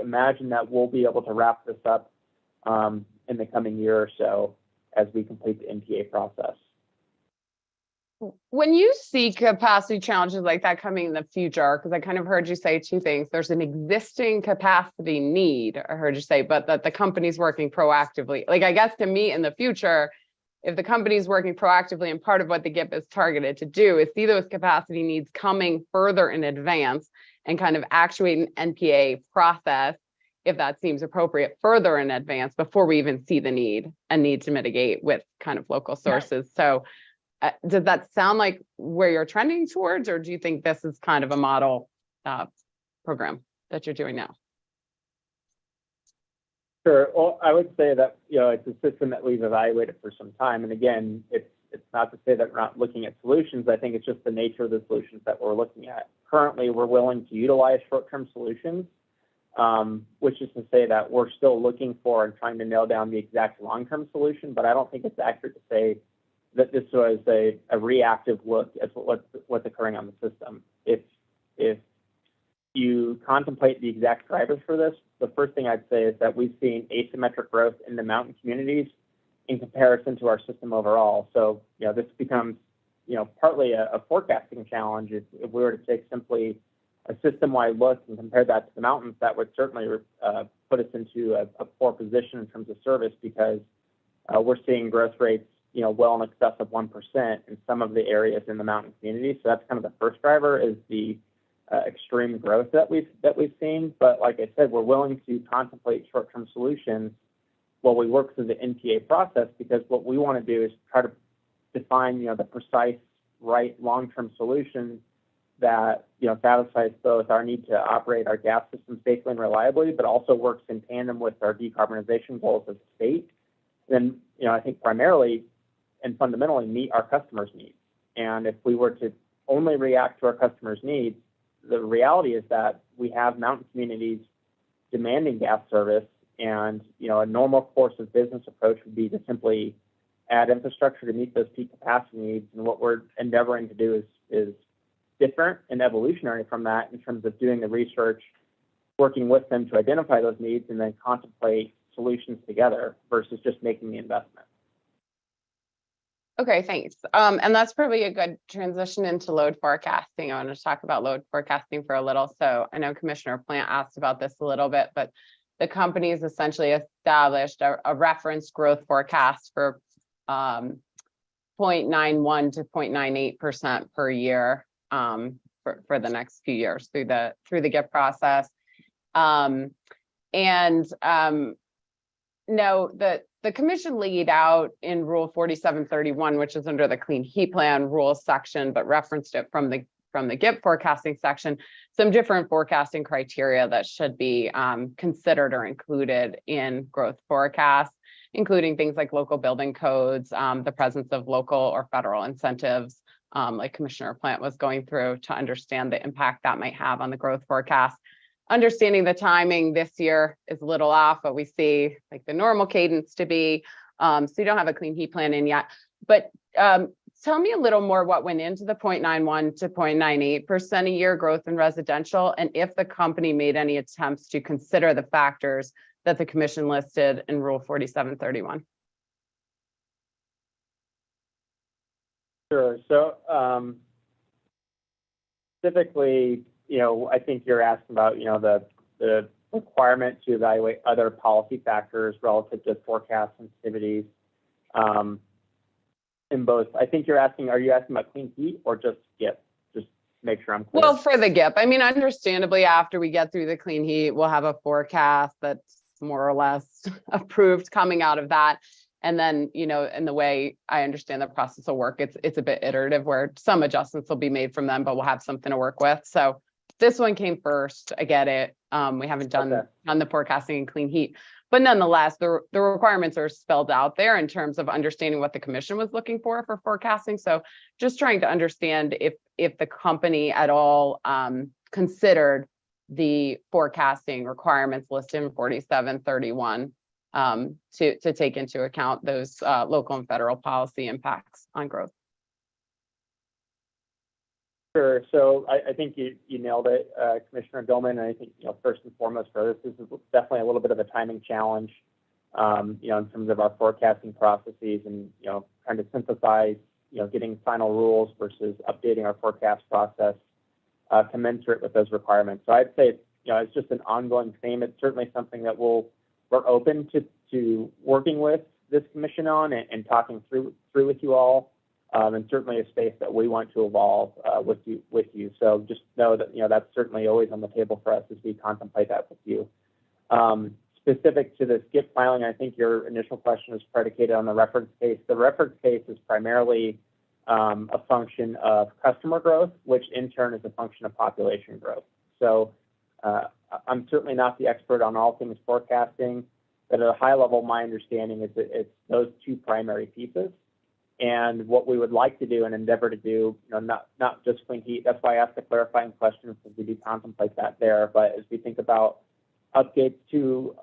imagine that we'll be able to wrap this up in the coming year or so as we complete the MPA process. When you see capacity challenges like that coming in the future, because I kind of heard you say two things. There's an existing capacity need, I heard you say, but that the company's working proactively. Like, I guess to me in the future, if the company's working proactively, and part of what the GIP is targeted to do is see those capacity needs coming further in advance and kind of actuate an NPA process, if that seems appropriate, further in advance before we even see the need to mitigate with kind of local sources. So does that sound like where you're trending towards, or do you think this is kind of a model program that you're doing now? Sure. Well, I would say that, it's a system that we've evaluated for some time. And again, it's not to say that we're not looking at solutions. I think it's just the nature of the solutions that we're looking at. Currently, we're willing to utilize short-term solutions, which is to say that we're still looking for and trying to nail down the exact long-term solution. But I don't think it's accurate to say that this was a reactive look at what's occurring on the system. If you contemplate the exact drivers for this, the first thing I'd say is that we've seen asymmetric growth in the mountain communities in comparison to our system overall. So, this becomes, partly a forecasting challenge. If we were to take simply a system-wide look and compare that to the mountains, that would certainly put us into a poor position in terms of service, because we're seeing growth rates, well in excess of 1% in some of the areas in the mountain community. So that's kind of the first driver, is the extreme growth that we've seen. But like I said, we're willing to contemplate short-term solutions while we work through the NPA process, because what we want to do is try to define, the precise, right long-term solution that, satisfies both our need to operate our gas system safely and reliably, but also works in tandem with our decarbonization goals as a state. Then, I think primarily and fundamentally meet our customers' needs. And if we were to only react to our customers' needs, the reality is that we have mountain communities demanding gas service, and a normal course of business approach would be to simply add infrastructure to meet those peak capacity needs. And what we're endeavoring to do is different and evolutionary from that, in terms of doing the research, working with them to identify those needs, and then contemplate solutions together versus just making the investment. Okay, thanks. And that's probably a good transition into load forecasting. I want to talk about load forecasting for a little. So I know Commissioner Plant asked about this a little bit, but the company has essentially established a reference growth forecast for 0.91 to 0.98% per year for the next few years through the GIP process. No, the commission laid out in Rule 4731, which is under the Clean Heat Plan rules section, but referenced it from the GIP forecasting section, some different forecasting criteria that should be considered or included in growth forecasts, including things like local building codes, the presence of local or federal incentives, like Commissioner Plant was going through, to understand the impact that might have on the growth forecast. Understanding the timing this year is a little off, but we see like the normal cadence to be. So you don't have a clean heat plan in yet, but tell me a little more what went into the 0.91 to 0.98% a year growth in residential, and if the company made any attempts to consider the factors that the commission listed in Rule 4731. Sure. So specifically, I think you're asking about, the requirement to evaluate other policy factors relative to forecast sensitivities. In both, I think are you asking about clean heat or just GIP? Just make sure I'm clear. Well, for the GIP, I mean, understandably, after we get through the clean heat, we'll have a forecast that's more or less approved coming out of that. And then, in the way I understand the process will work, it's a bit iterative, where some adjustments will be made from them, but we'll have something to work with. So this one came first. I get it. We haven't done the forecasting and clean heat, but nonetheless, the requirements are spelled out there in terms of understanding what the commission was looking for forecasting. So just trying to understand if the company at all considered the forecasting requirements listed in 4731 to take into account those local and federal policy impacts on growth. Sure. So I think you nailed it, Commissioner Gilman. And I think, first and foremost for this is definitely a little bit of a timing challenge, in terms of our forecasting processes and, trying to synthesize, getting final rules versus updating our forecast process commensurate with those requirements. So I'd say, it's just an ongoing theme. It's certainly something that we're open to working with this commission on and talking through with you all. And certainly a space that we want to evolve with you. So just know that that's certainly always on the table for us as we contemplate that with you. Specific to the skip filing, I think your initial question was predicated on the reference case. The reference case is primarily a function of customer growth, which in turn is a function of population growth. So I'm certainly not the expert on all things forecasting, but at a high level, my understanding is that it's those two primary pieces. And what we would like to do and endeavor to do, not just clean heat. That's why I asked the clarifying question, because we do contemplate that there. But as we think about updates to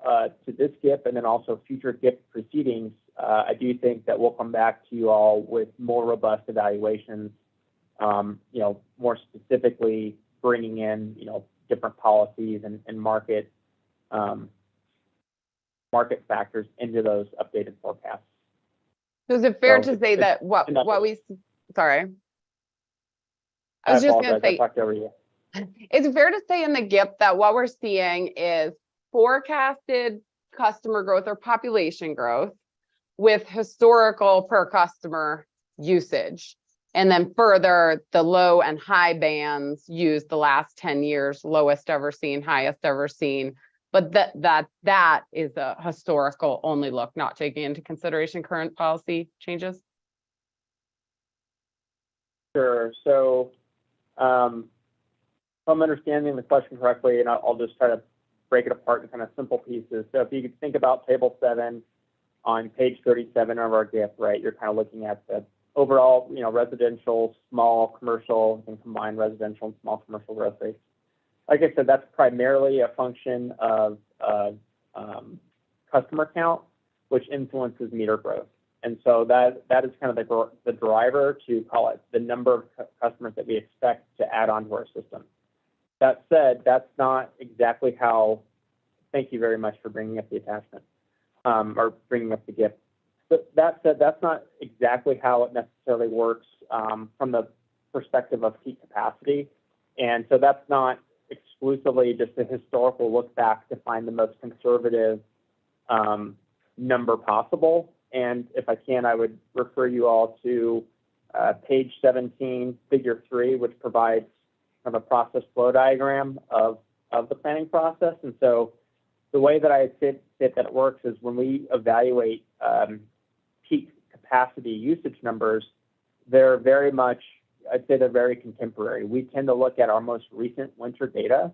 this GIP and then also future GIP proceedings, I do think that we'll come back to you all with more robust evaluations. More specifically, bringing in different policies and market factors into those updated forecasts. So is it fair So to say it's that what we, sorry. I I was just gonna apologize, I say, talked over you. it's fair to say in the GIP that what we're seeing is forecasted customer growth or population growth with historical per customer usage. And then further, the low and high bands use the last 10 years, lowest ever seen, highest ever seen. But that is a historical only look, not taking into consideration current policy changes. Sure. So if I'm understanding the question correctly, and I'll just try to break it apart in kind of simple pieces. So if you could think about table 7 on page 37 of our GIF, right, you're kind of looking at the overall, residential, small commercial, and combined residential and small commercial growth rates. Like I said, that's primarily a function of customer count, which influences meter growth. And so that is kind of the driver to call it the number of customers that we expect to add onto our system. That said, that's not exactly how, thank you very much for bringing up the attachment, or bringing up the GIF. But that said, that's not exactly how it necessarily works from the perspective of peak capacity. And so that's not exclusively just a historical look back to find the most conservative number possible. And if I can, I would refer you all to page 17, figure 3, which provides kind of a process flow diagram of the planning process. And so the way that I fit that it works is when we evaluate peak capacity usage numbers, they're very much, I'd say they're very contemporary. We tend to look at our most recent winter data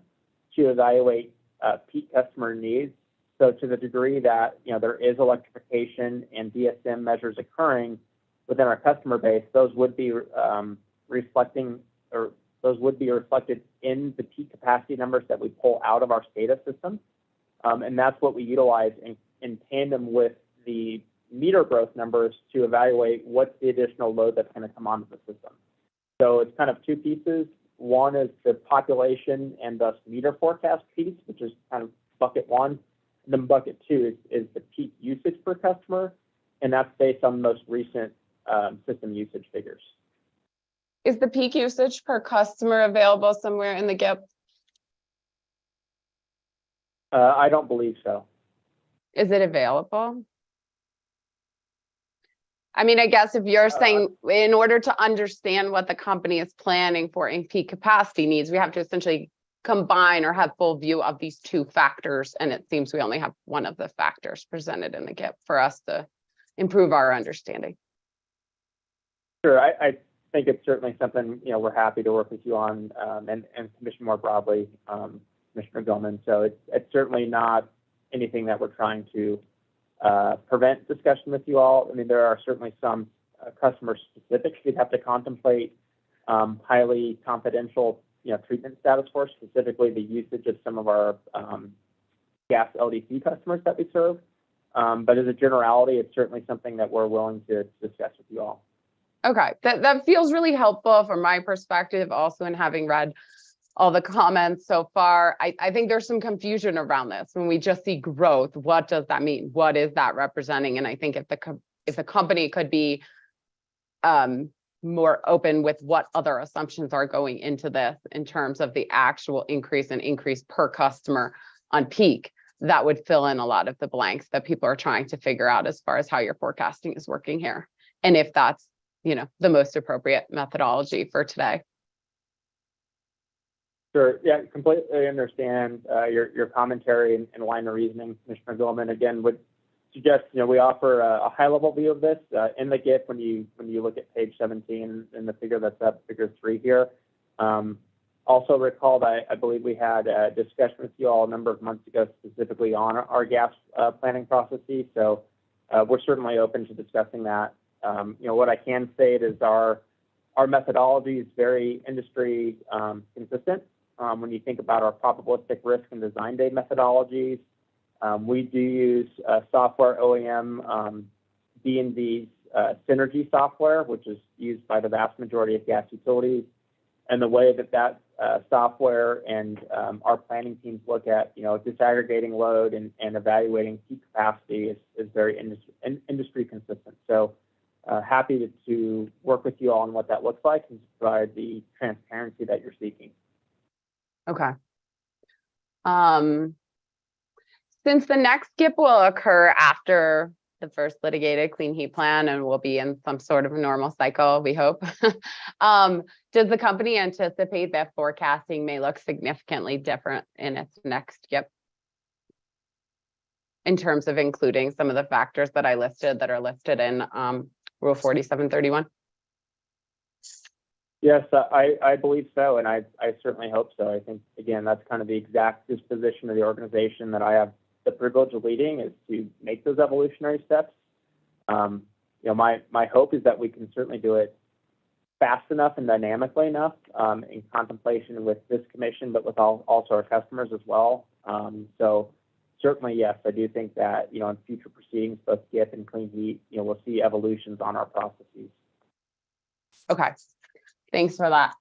to evaluate peak customer needs. So to the degree that there is electrification and DSM measures occurring within our customer base, those would be reflected in the peak capacity numbers that we pull out of our SCADA system. And that's what we utilize in tandem with the meter growth numbers to evaluate what's the additional load that's going to come onto the system. So it's kind of two pieces. One is the population and thus meter forecast piece, which is kind of bucket 1. And then bucket 2 is the peak usage per customer, and that's based on the most recent system usage figures. Is the peak usage per customer available somewhere in the GIP? I don't believe so. Is it available? I mean, I guess if you're saying in order to understand what the company is planning for in peak capacity needs, we have to essentially combine or have full view of these two factors. And it seems we only have one of the factors presented in the GIP for us to improve our understanding. Sure, I think it's certainly something, we're happy to work with you on and Commission more broadly, Commissioner Gilman. So it's certainly not anything that we're trying to prevent discussion with you all. I mean, there are certainly some customer specifics we'd have to contemplate, highly confidential, treatment status for, specifically the usage of some of our gas LDC customers that we serve. But as a generality, it's certainly something that we're willing to discuss with you all. Okay, that feels really helpful from my perspective, also in having read all the comments so far. I think there's some confusion around this. When we just see growth, what does that mean? What is that representing? And I think if the company could be more open with what other assumptions are going into this in terms of the actual increase per customer on peak, that would fill in a lot of the blanks that people are trying to figure out as far as how your forecasting is working here. And if that's, the most appropriate methodology for today. Sure. Yeah, completely understand your commentary and line of reasoning, Commissioner Gilman. Again, would suggest we offer a high-level view of this in the GIF when you look at page 17 and the figure that's up, figure 3 here. Also recall that I believe we had a discussion with you all a number of months ago specifically on our gas planning processes. So we're certainly open to discussing that. What I can state is our methodology is very industry consistent. When you think about our probabilistic risk and design day methodologies, we do use software OEM B&B's Synergy software, which is used by the vast majority of gas utilities. and the way that software and our planning teams look at, disaggregating load and evaluating peak capacity is very industry consistent. So happy to work with you all on what that looks like and provide the transparency that you're seeking. Okay. Since the next GIP will occur after the first litigated clean heat plan and will be in some sort of normal cycle, we hope, does the company anticipate that forecasting may look significantly different in its next GIP? In terms of including some of the factors that I listed that are listed in Rule 4731? Yes, I believe so, and I certainly hope so. I think, again, that's kind of the exact disposition of the organization that I have the privilege of leading, is to make those evolutionary steps. My hope is that we can certainly do it fast enough and dynamically enough in contemplation with this commission, but with also our customers as well. So certainly, yes, I do think that, in future proceedings, both GIP and clean heat, we'll see evolutions on our processes. Okay, thanks for that.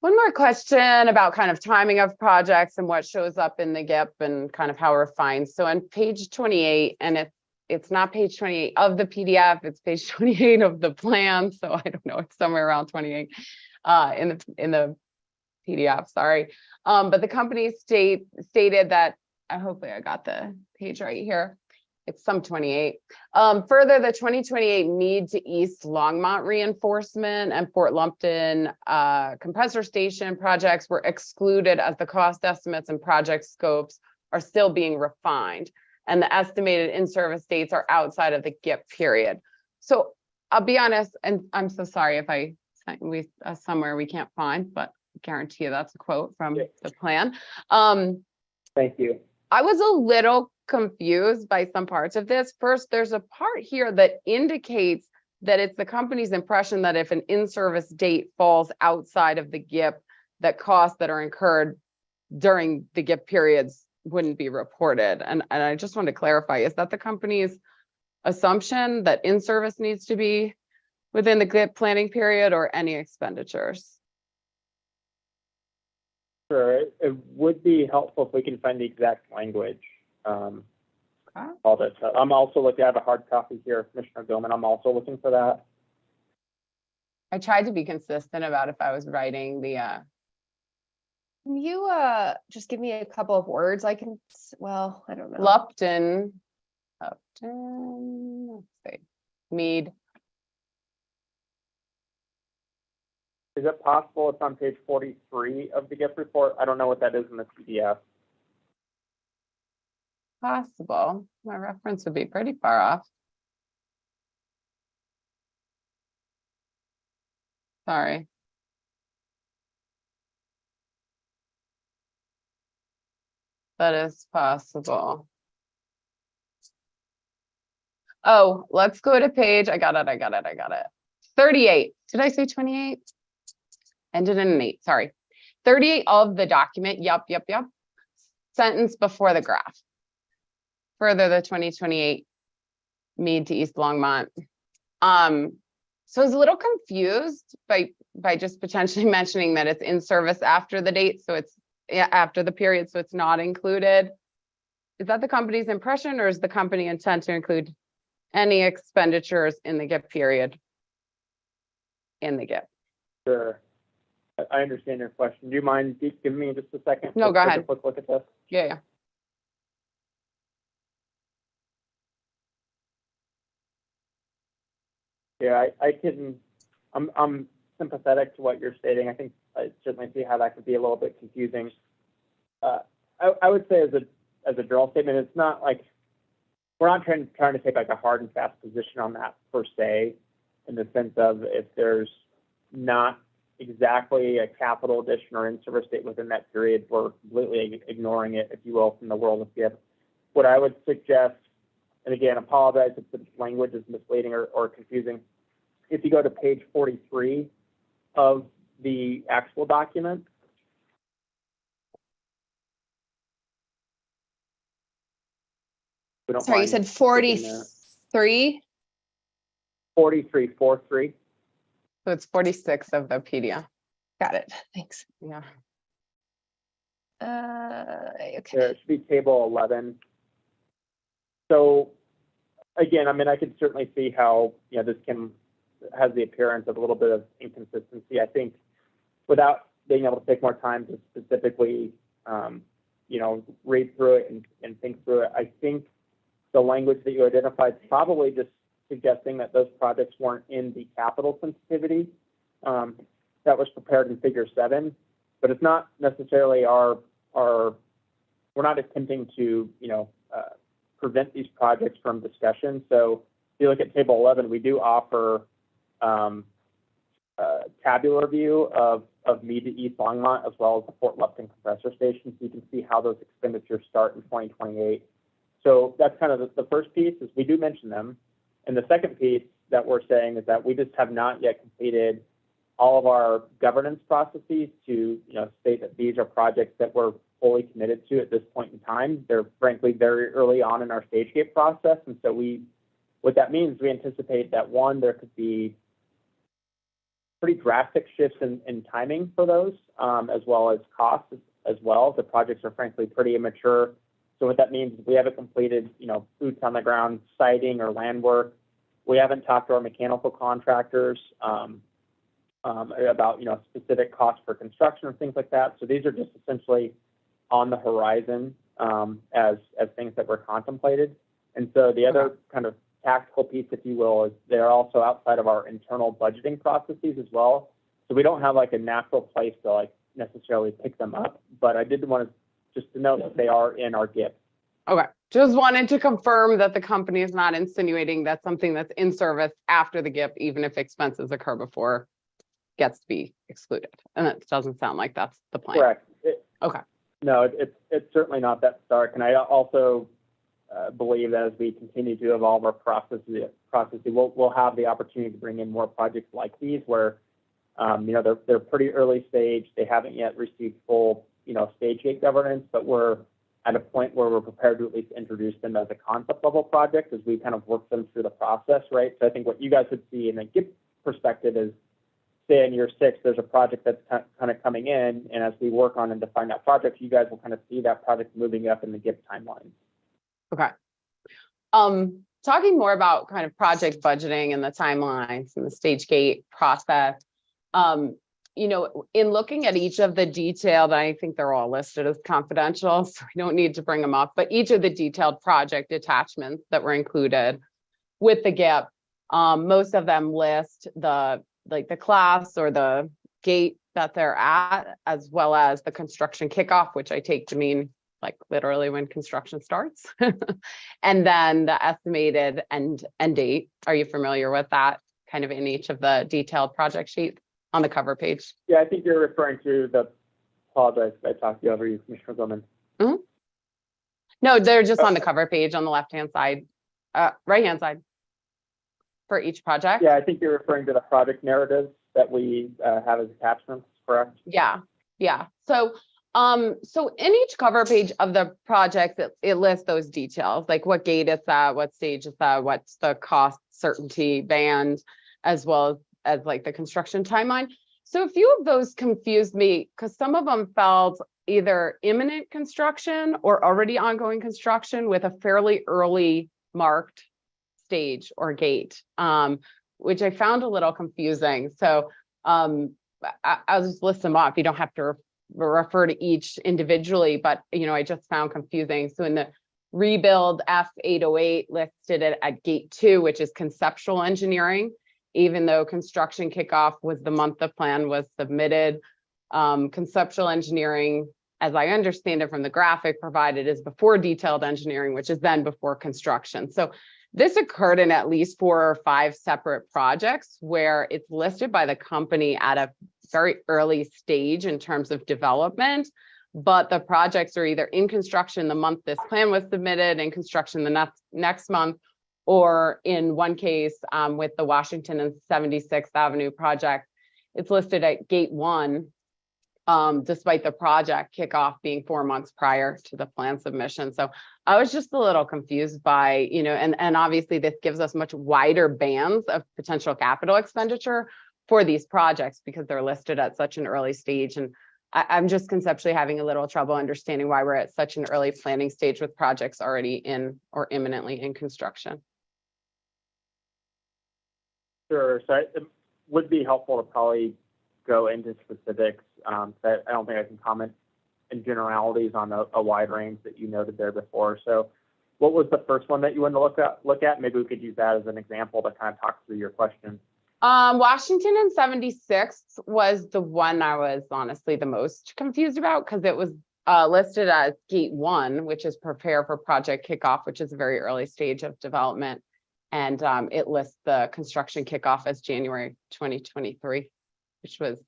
One more question about kind of timing of projects and what shows up in the GIP and kind of how refined. So on page 28, and it's not page 28 of the PDF, it's page 28 of the plan. So I don't know, it's somewhere around 28 in the PDF, sorry. But the company stated that, hopefully I got the page right here. It's some 28. Further, the 2028 Meade to East Longmont reinforcement and Fort Lumpton compressor station projects were excluded as the cost estimates and project scopes are still being refined, and the estimated in-service dates are outside of the GIP period. So I'll be honest, and I'm so sorry if I somewhere we can't find, but I guarantee you that's a quote from the plan. Thank you. I was a little confused by some parts of this. First, there's a part here that indicates that it's the company's impression that if an in-service date falls outside of the GIP, that costs that are incurred during the GIP periods wouldn't be reported. And I just want to clarify, is that the company's assumption that in-service needs to be within the GIP planning period, or any expenditures? Sure, it would be helpful if we can find the exact language. All this. I'm also looking at a hard copy here, Commissioner Gilman. I'm also looking for that. I tried to be consistent about if I was writing the. Can you just give me a couple of words? I don't know. Lupton, let's see, Meade. Is it possible it's on page 43 of the GIP report? I don't know what that is in the PDF. Possible. My reference would be pretty far off. Sorry. That is possible. Oh, let's go to page. I got it. 38. Did I say 28? Ended in an 8. Sorry. 38 of the document. Yep. Sentence before the graph. Further, the 2028 Meade to East Longmont. So I was a little confused by just potentially mentioning that it's in service after the date, so it's after the period, so it's not included. Is that the company's impression, or is the company intent to include any expenditures in the GIP period in the GIP? Sure, I understand your question. Do you mind giving me just a second? No, go ahead. A quick look at this. Yeah. Yeah, I'm sympathetic to what you're stating. I think I certainly see how that could be a little bit confusing. I would say as a general statement, it's not like we're not trying to take like a hard and fast position on that per se, in the sense of if there's not exactly a capital addition or in-service date within that period, we're completely ignoring it, if you will, from the world of GIP. What I would suggest, and again, apologize if the language is misleading or confusing, if you go to page 43 of the actual document. Sorry, you said 43? 43. So it's 46 of the PDF. Got it. Thanks. Yeah. Okay. There should be table 11. So again, I mean, I could certainly see how, this has the appearance of a little bit of inconsistency. I think without being able to take more time to specifically, read through it and think through it, I think the language that you identified is probably just suggesting that those projects weren't in the capital sensitivity that was prepared in Figure 7, but it's not necessarily we're not attempting to, prevent these projects from discussion. So if you look at Table 11, we do offer a tabular view of Mead to East Longmont, as well as the Fort Lupton compressor station, so you can see how those expenditures start in 2028. So that's kind of the first piece, is we do mention them. And the second piece that we're saying is that we just have not yet completed all of our governance processes to, state that these are projects that we're fully committed to at this point in time. They're frankly very early on in our stage gate process. And so what that means, we anticipate that one, there could be pretty drastic shifts in timing for those, as well as costs as well. The projects are frankly pretty immature. So what that means is we haven't completed, boots on the ground siting or land work. We haven't talked to our mechanical contractors about, specific costs for construction or things like that. So these are just essentially on the horizon as things that were contemplated. And so the other kind of tactical piece, if you will, is they're also outside of our internal budgeting processes as well. So we don't have like a natural place to like necessarily pick them up, but I did want to just to note that they are in our GIP. Okay, just wanted to confirm that the company is not insinuating that something that's in service after the GIP, even if expenses occur before, gets to be excluded. And it doesn't sound like that's the plan. Correct. Okay. No, it's certainly not that stark. And I also believe that as we continue to evolve our processes, we'll have the opportunity to bring in more projects like these where, they're pretty early stage. They haven't yet received full, stage gate governance, but we're at a point where we're prepared to at least introduce them as a concept level project as we kind of work them through the process, right? So I think what you guys would see in a GIP perspective is, say in year 6, there's a project that's kind of coming in, and as we work on and define that project, you guys will kind of see that project moving up in the GIP timeline. Okay. Talking more about kind of project budgeting and the timelines and the stage gate process, in looking at each of the detailed, I think they're all listed as confidential, so we don't need to bring them up, but each of the detailed project attachments that were included with the GIP, most of them list the class or the gate that they're at, as well as the construction kickoff, which I take to mean like literally when construction starts, and then the estimated end date. Are you familiar with that kind of in each of the detailed project sheets on the cover page? Yeah, I think you're referring to apologize if I talked you over you, Commissioner Goldman. Mm-hmm. No, they're just on the cover page on the left-hand side, right-hand side for each project. Yeah, I think you're referring to the project narratives that we have as attachments, correct? Yeah. So in each cover page of the project, it lists those details, like what gate it's at, what stage it's at, what's the cost certainty band, as well as like the construction timeline. So a few of those confused me because some of them felt either imminent construction or already ongoing construction with a fairly early marked stage or gate, which I found a little confusing. So I'll just list them off. You don't have to refer to each individually, but I just found confusing. So in the rebuild F808 listed it at gate 2, which is conceptual engineering, even though construction kickoff was the month the plan was submitted. Conceptual engineering, as I understand it from the graphic provided, is before detailed engineering, which is then before construction. So this occurred in at least 4 or 5 separate projects where it's listed by the company at a very early stage in terms of development, but the projects are either in construction the month this plan was submitted, in construction the next month, or in one case with the Washington and 76th Avenue project, it's listed at gate 1, despite the project kickoff being 4 months prior to the plan submission. So I was just a little confused by, and obviously this gives us much wider bands of potential capital expenditure for these projects because they're listed at such an early stage. And I'm just conceptually having a little trouble understanding why we're at such an early planning stage with projects already in or imminently in construction. Sure. So it would be helpful to probably go into specifics. That I don't think I can comment in generalities on a wide range that you noted there before. So what was the first one that you wanted to look at? Maybe we could use that as an example to kind of talk through your question. Washington and 76th was the one I was honestly the most confused about because it was listed as gate 1, which is prepare for project kickoff, which is a very early stage of development. And it lists the construction kickoff as January 2023, which was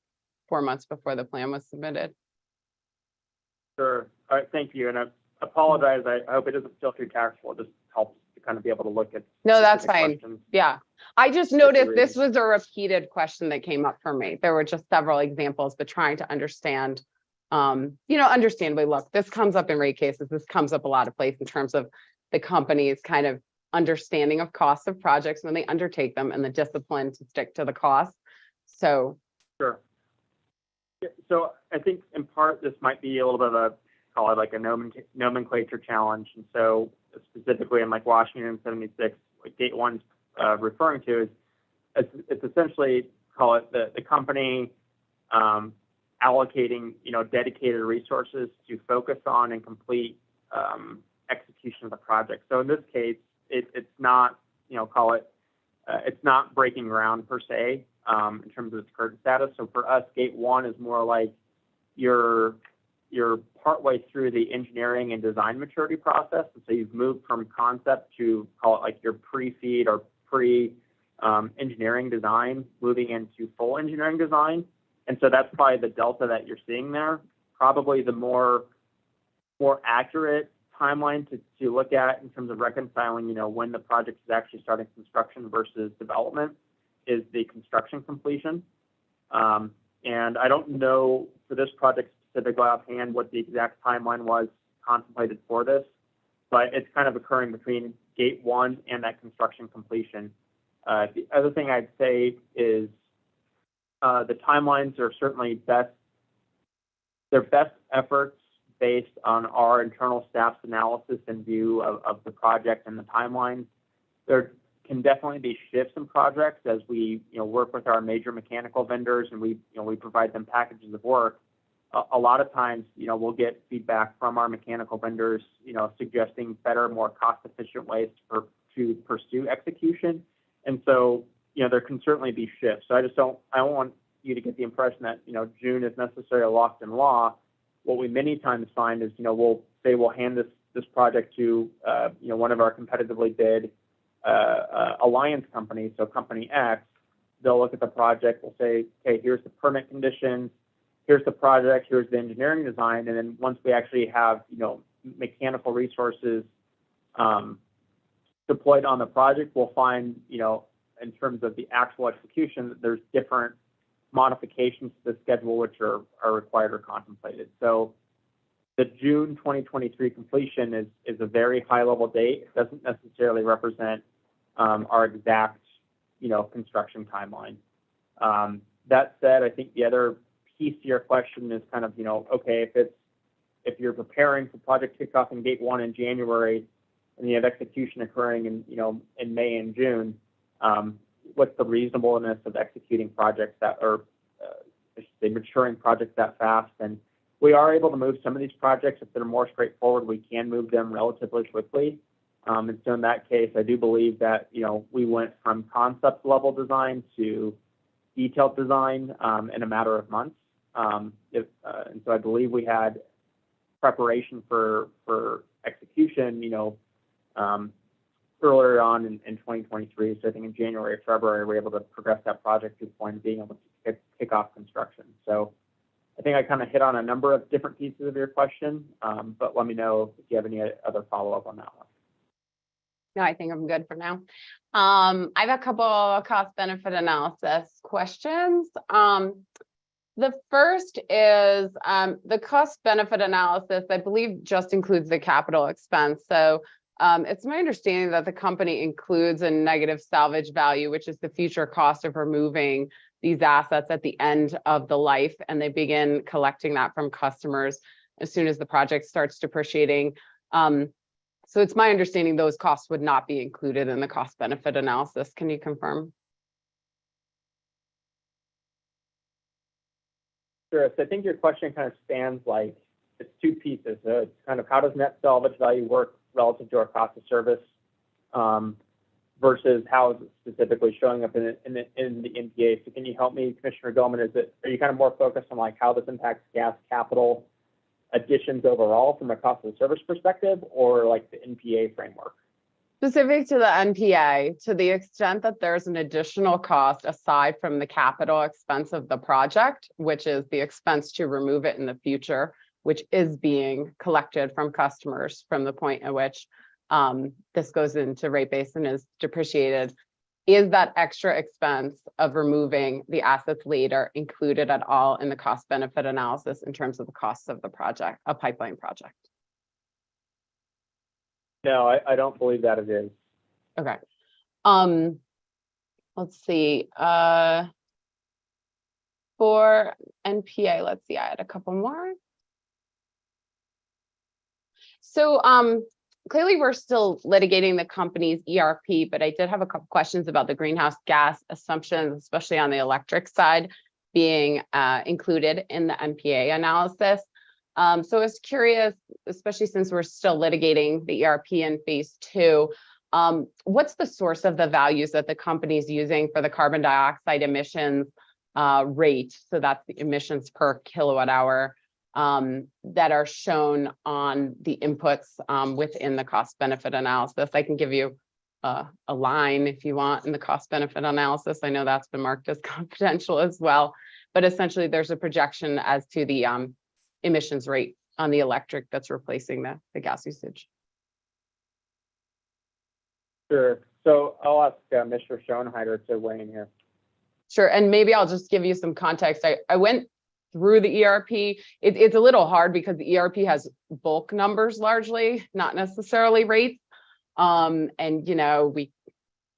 4 months before the plan was submitted. Sure. All right. Thank you. And I apologize. I hope it doesn't feel too tactful. It just helps to kind of be able to look at. No, that's specific fine. questions. Yeah. I just noticed this was a repeated question that came up for me. There were just several examples, but trying to understand, understandably, look, this comes up in rate cases. This comes up a lot of places in terms of the company's kind of understanding of costs of projects when they undertake them and the discipline to stick to the cost. So. Sure. Yeah, so I think in part, this might be a little bit of a, call it like a nomenclature challenge. And so specifically in like Washington 76, like gate 1's referring to is it's essentially, call it the company allocating, dedicated resources to focus on and complete execution of the project. So in this case, it's not, it's not breaking ground per se in terms of its current status. So for us, gate 1 is more like you're partway through the engineering and design maturity process. And so you've moved from concept to, call it like your pre-feed or engineering design, moving into full engineering design. And so that's probably the delta that you're seeing there. Probably the more accurate timeline to look at in terms of reconciling, when the project is actually starting construction versus development is the construction completion. And I don't know for this project specifically offhand what the exact timeline was contemplated for this, but it's kind of occurring between gate 1 and that construction completion. The other thing I'd say is the timelines are certainly they're best efforts based on our internal staff's analysis and view of the project and the timeline. There can definitely be shifts in projects as we work with our major mechanical vendors and we provide them packages of work. A lot of times, we'll get feedback from our mechanical vendors, suggesting better, more cost-efficient ways to pursue execution. And so, there can certainly be shifts. So I don't want you to get the impression that, June is necessarily locked in law. What we many times find is, we'll hand this project to, one of our competitively bid alliance companies, so company X. They'll look at the project, we'll say, okay, here's the permit conditions, here's the project, here's the engineering design. And then once we actually have, mechanical resources deployed on the project, we'll find, in terms of the actual execution, that there's different modifications to the schedule which are required or contemplated. So the June 2023 completion is a very high level date. It doesn't necessarily represent our exact, construction timeline. That said, I think the other piece to your question is kind of, okay, if you're preparing for project kickoff in gate 1 in January and you have execution occurring in May and June, what's the reasonableness of executing projects that are, I should say, maturing projects that fast? And we are able to move some of these projects. If they're more straightforward, we can move them relatively quickly. And so in that case, I do believe that, we went from concept level design to detailed design in a matter of months. And so I believe we had preparation for execution, earlier on in 2023. So I think in January or February, we were able to progress that project to the point of being able to kick off construction. So I think I kind of hit on a number of different pieces of your question, but let me know if you have any other follow-up on that one. No, I think I'm good for now. I have a couple of cost benefit analysis questions. The first is the cost benefit analysis, I believe, just includes the capital expense. So It's my understanding that the company includes a negative salvage value, which is the future cost of removing these assets at the end of the life, and they begin collecting that from customers as soon as the project starts depreciating. So it's my understanding those costs would not be included in the cost benefit analysis. Can you confirm? Sure. So I think your question kind of spans like it's two pieces. So it's kind of how does net salvage value work relative to our cost of service versus how is it specifically showing up in the NPA. So can you help me, Commissioner Gilman? Are you kind of more focused on like how this impacts gas capital additions overall from a cost of service perspective, or like the NPA framework? Specific to the NPA, to the extent that there's an additional cost aside from the capital expense of the project, which is the expense to remove it in the future, which is being collected from customers from the point at which this goes into rate base and is depreciated, is that extra expense of removing the assets later included at all in the cost benefit analysis in terms of the costs of the project, a pipeline project? No, I don't believe that it is. Okay. Let's see. For NPA, let's see, I had a couple more. So clearly we're still litigating the company's ERP, but I did have a couple questions about the greenhouse gas assumptions, especially on the electric side being included in the NPA analysis. So I was curious, especially since we're still litigating the ERP in phase 2, what's the source of the values that the company is using for the carbon dioxide emissions rate? So that's the emissions per kilowatt hour that are shown on the inputs within the cost benefit analysis. I can give you a line if you want in the cost benefit analysis. I know that's been marked as confidential as well, but essentially there's a projection as to the emissions rate on the electric that's replacing the gas usage. Sure. So I'll ask Mr. Schoenheider to weigh in here. Sure. And maybe I'll just give you some context. I went through the ERP. It's a little hard because the ERP has bulk numbers largely, not necessarily rates. And, you know,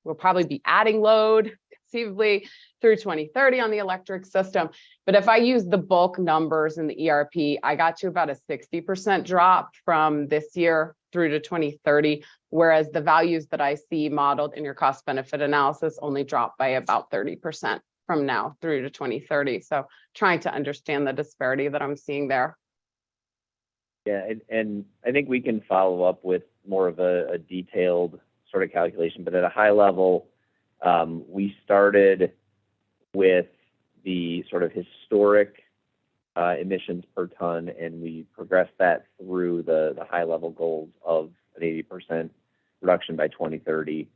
we'll probably be adding load conceivably through 2030 on the electric system. But if I use the bulk numbers in the ERP, I got to about a 60% drop from this year through to 2030, whereas the values that I see modeled in your cost benefit analysis only drop by about 30% from now through to 2030. So trying to understand the disparity that I'm seeing there. Yeah, and I think we can follow up with more of a detailed sort of calculation, but at a high level, we started with the sort of historic emissions per ton, and we progressed that through the high level goals of an 80% reduction by 2030,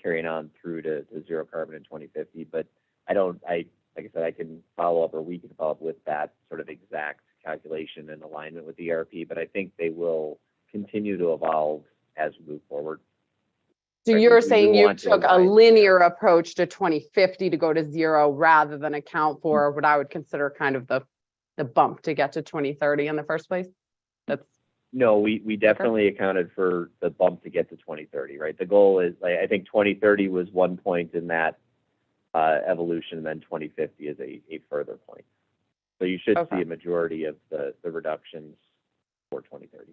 carrying on through to zero carbon in 2050. But like I said, I can follow up, or we can follow up with that sort of exact calculation and alignment with the ERP, but I think they will continue to evolve as we move forward. So you're saying you took a linear approach to 2050 to go to zero rather than account for what I would consider kind of the bump to get to 2030 in the first place? No, we definitely accounted for the bump to get to 2030, right? The goal is, like, I think 2030 was one point in that evolution, and then 2050 is a further point. So you should see a majority of the reductions for 2030.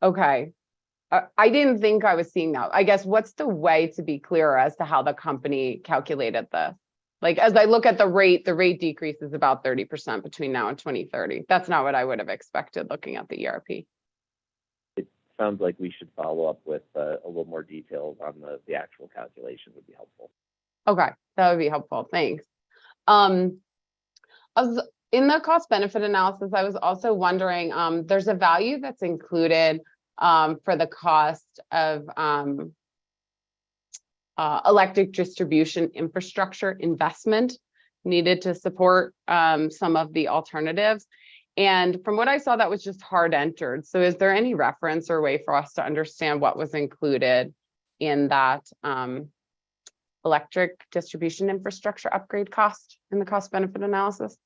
Okay. I didn't think I was seeing that. I guess what's the way to be clearer as to how the company calculated this? Like, as I look at the rate decreases about 30% between now and 2030. That's not what I would have expected looking at the ERP. It sounds like we should follow up with a little more details on the actual calculation would be helpful. Okay, that would be helpful. Thanks. In the cost benefit analysis, I was also wondering, there's a value that's included for the cost of electric distribution infrastructure investment needed to support some of the alternatives. And from what I saw, that was just hard entered. So is there any reference or way for us to understand what was included in that electric distribution infrastructure upgrade cost in the cost benefit analysis?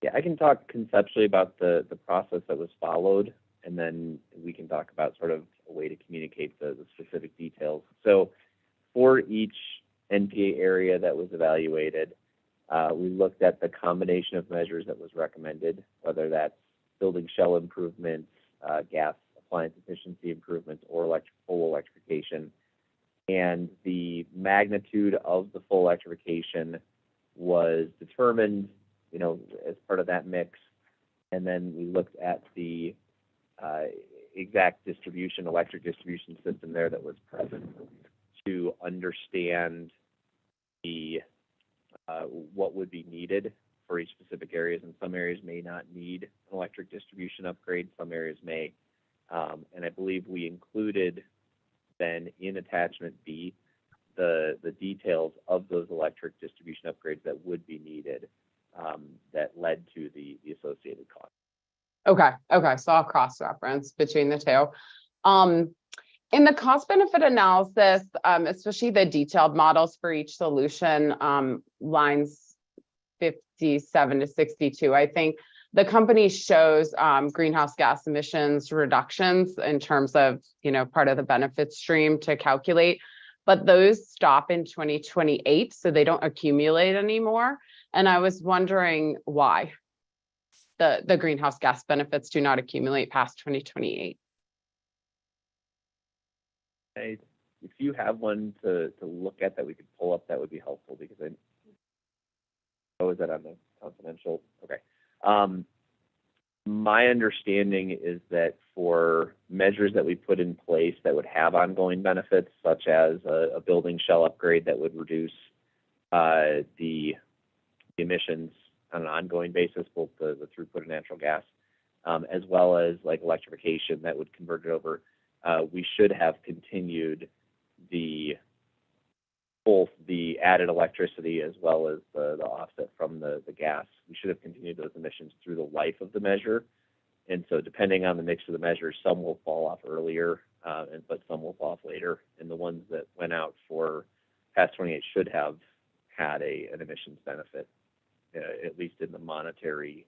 Yeah, I can talk conceptually about the process that was followed and then we can talk about sort of a way to communicate the specific details. So for each NPA area that was evaluated, we looked at the combination of measures that was recommended, whether that's building shell improvements, gas appliance efficiency improvements, or full electrification. And the magnitude of the full electrification was determined, as part of that mix. And then we looked at the exact electric distribution system there that was present to understand what would be needed for each specific areas. And some areas may not need an electric distribution upgrade, some areas may. And I believe we included then in attachment B the details of those electric distribution upgrades that would be needed, that led to the associated cost. Okay, so I'll cross-reference between the two. In the cost benefit analysis, especially the detailed models for each solution, lines 57 to 62, I think the company shows greenhouse gas emissions reductions in terms of, part of the benefit stream to calculate, but those stop in 2028, so they don't accumulate anymore. And I was wondering why the greenhouse gas benefits do not accumulate past 2028. If you have one to look at that we could pull up, that would be helpful, because is that on the confidential? Okay. My understanding is that for measures that we put in place that would have ongoing benefits, such as a building shell upgrade that would reduce the emissions on an ongoing basis, both the throughput of natural gas, as well as like electrification that would convert it over, we should have continued both the added electricity as well as the offset from the gas. We should have continued those emissions through the life of the measure. And so depending on the mix of the measures, some will fall off earlier, but some will fall off later. And the ones that went out for past 28 should have had an emissions benefit, at least in the monetary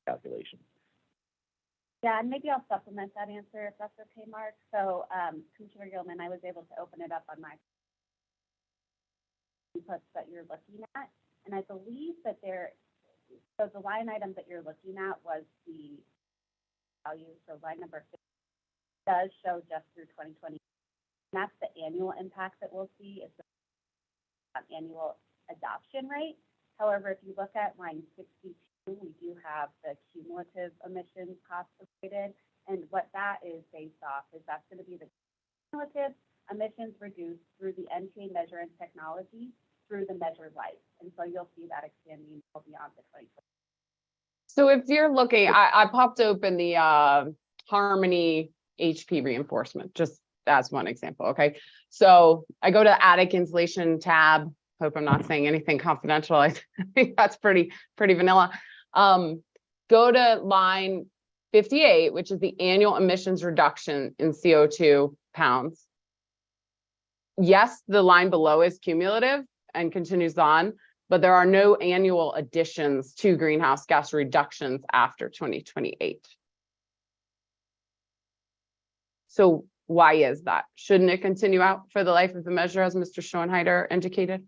calculation. Yeah, and maybe I'll supplement that answer if that's okay, Mark. So Commissioner Gilman, I was able to open it up on my inputs that you're looking at. And I believe that so the line item that you're looking at was the value. So line number 6 does show just through 2020. And that's the annual impact that we'll see is the annual adoption rate. However, if you look at line 62, we do have the cumulative emissions cost avoided. And what that is based off is that's going to be the cumulative emissions reduced through the NPA measure and technology through the measure life. And so you'll see that expanding beyond the 2020. So if you're looking, I popped open the Harmony HP reinforcement, just as one example, okay? So I go to the attic insulation tab. Hope I'm not saying anything confidential. I think that's pretty vanilla. Go to line 58, which is the annual emissions reduction in CO2 pounds. Yes, the line below is cumulative and continues on, but there are no annual additions to greenhouse gas reductions after 2028. So why is that? Shouldn't it continue out for the life of the measure, as Mr. Schoenheider indicated?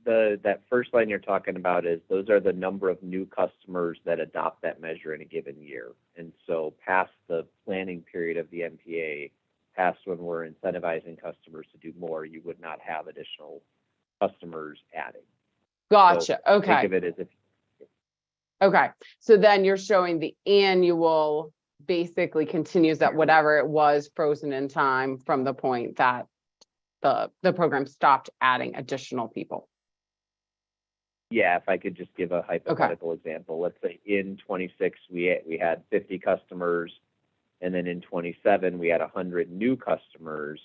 That first line you're talking about is those are the number of new customers that adopt that measure in a given year. And so past the planning period of the MPA, past when we're incentivizing customers to do more, you would not have additional customers adding. Gotcha. So okay. Think of it as if. Okay. So then you're showing the annual basically continues at whatever it was frozen in time from the point that the program stopped adding additional people. Yeah, if I could just give a hypothetical example. Let's say in 26 we had 50 customers, and then in 27 we had 100 new customers.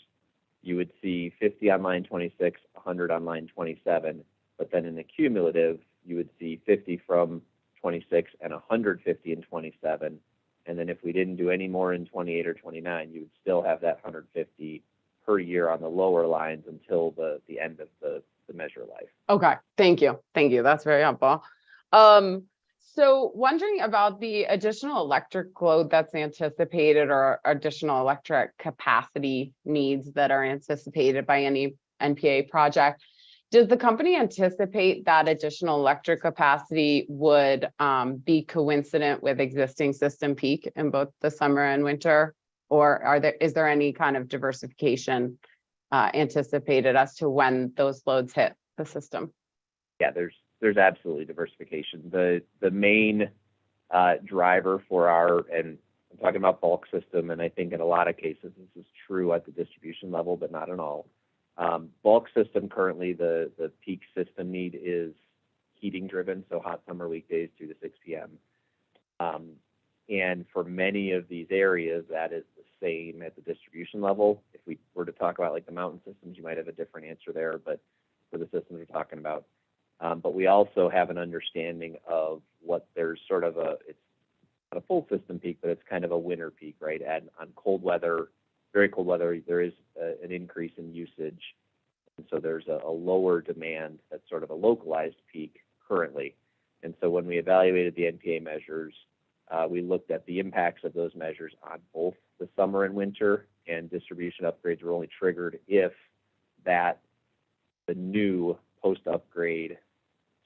You would see 50 on line 26, 100 on line 27, but then in the cumulative you would see 50 from 26 and 150 in 27. And then if we didn't do any more in 28 or 29, you would still have that 150 per year on the lower lines until the end of the measure life. Okay, thank you. That's very helpful. So wondering about the additional electric load that's anticipated or additional electric capacity needs that are anticipated by any NPA project. Does the company anticipate that additional electric capacity would be coincident with existing system peak in both the summer and winter? Or is there any kind of diversification anticipated as to when those loads hit the system? Yeah, there's absolutely diversification. The main driver for and I'm talking about bulk system, and I think in a lot of cases this is true at the distribution level, but not in all. Bulk system currently, the peak system need is heating driven, so hot summer weekdays 2 to 6 p.m. And for many of these areas, that is the same at the distribution level. If we were to talk about like the mountain systems, you might have a different answer there, but for the systems we're talking about. But we also have an understanding of what there's sort of it's not a full system peak, but it's kind of a winter peak, right? And on cold weather, very cold weather, there is an increase in usage. And so there's a lower demand that's sort of a localized peak currently. And so when we evaluated the NPA measures, we looked at the impacts of those measures on both the summer and winter, and distribution upgrades were only triggered if the new post-upgrade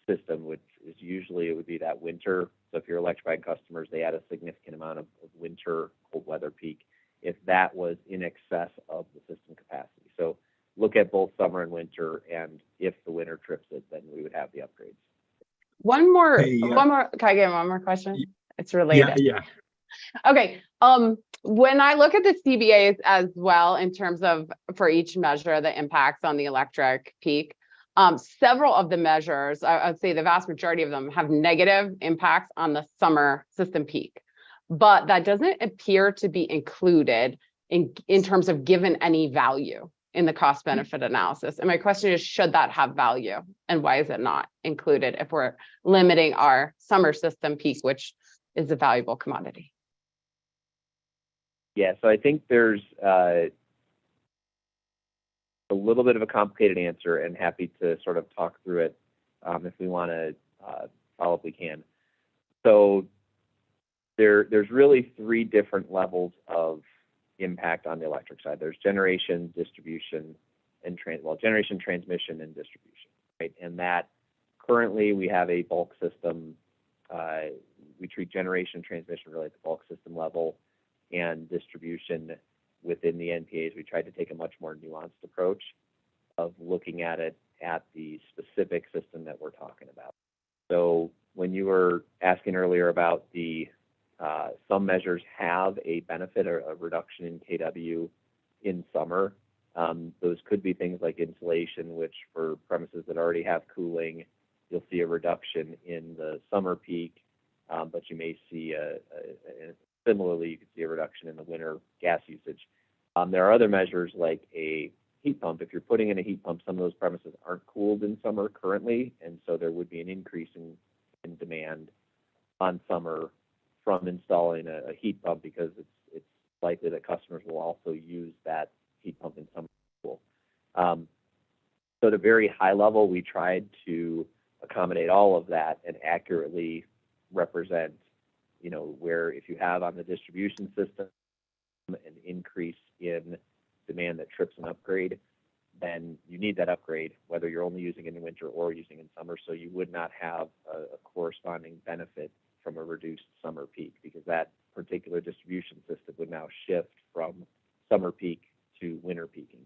system, which is usually it would be that winter. So if you're electrified customers, they had a significant amount of winter cold weather peak, if that was in excess of the system capacity. So look at both summer and winter, and if the winter trips it, then we would have the upgrades. One more, can I get one more question? It's related. Yeah. Okay. When I look at the CBAs as well, in terms of for each measure, the impacts on the electric peak, several of the measures, I would say the vast majority of them, have negative impacts on the summer system peak, but that doesn't appear to be included in terms of given any value in the cost benefit analysis. And my question is, should that have value, and why is it not included if we're limiting our summer system peak, which is a valuable commodity? Yeah, so I think there's a little bit of a complicated answer, and happy to sort of talk through it if we want to follow up, we can. So there's really 3 different levels of impact on the electric side. There's generation, distribution, and generation, transmission, and distribution, right? And that currently we have a bulk system. We treat generation, transmission really at the bulk system level, and distribution within the NPAs. We tried to take a much more nuanced approach of looking at it at the specific system that we're talking about. So when you were asking earlier about some measures have a benefit or a reduction in KW in summer, those could be things like insulation, which for premises that already have cooling, you'll see a reduction in the summer peak, but you may see similarly, you could see a reduction in the winter gas usage. There are other measures like a heat pump. If you're putting in a heat pump, some of those premises aren't cooled in summer currently, and so there would be an increase in demand on summer from installing a heat pump, because it's likely that customers will also use that heat pump in summer. So at a very high level, we tried to accommodate all of that and accurately represent, where if you have on the distribution system an increase in demand that trips an upgrade, then you need that upgrade, whether you're only using it in winter or using it in summer. So you would not have a corresponding benefit from a reduced summer peak, because that particular distribution system would now shift from summer peak to winter peaking.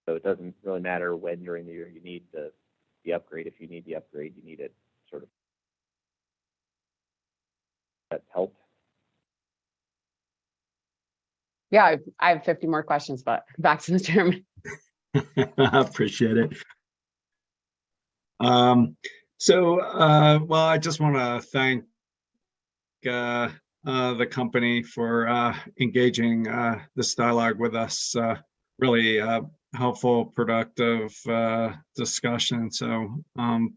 So it doesn't really matter when during the year you need the upgrade. If you need the upgrade, you need it sort of. That help? Yeah, I have 50 more questions, but back to the chairman. I appreciate it. Well, I just want to thank the company for engaging this dialogue with us. Really helpful, productive discussion. So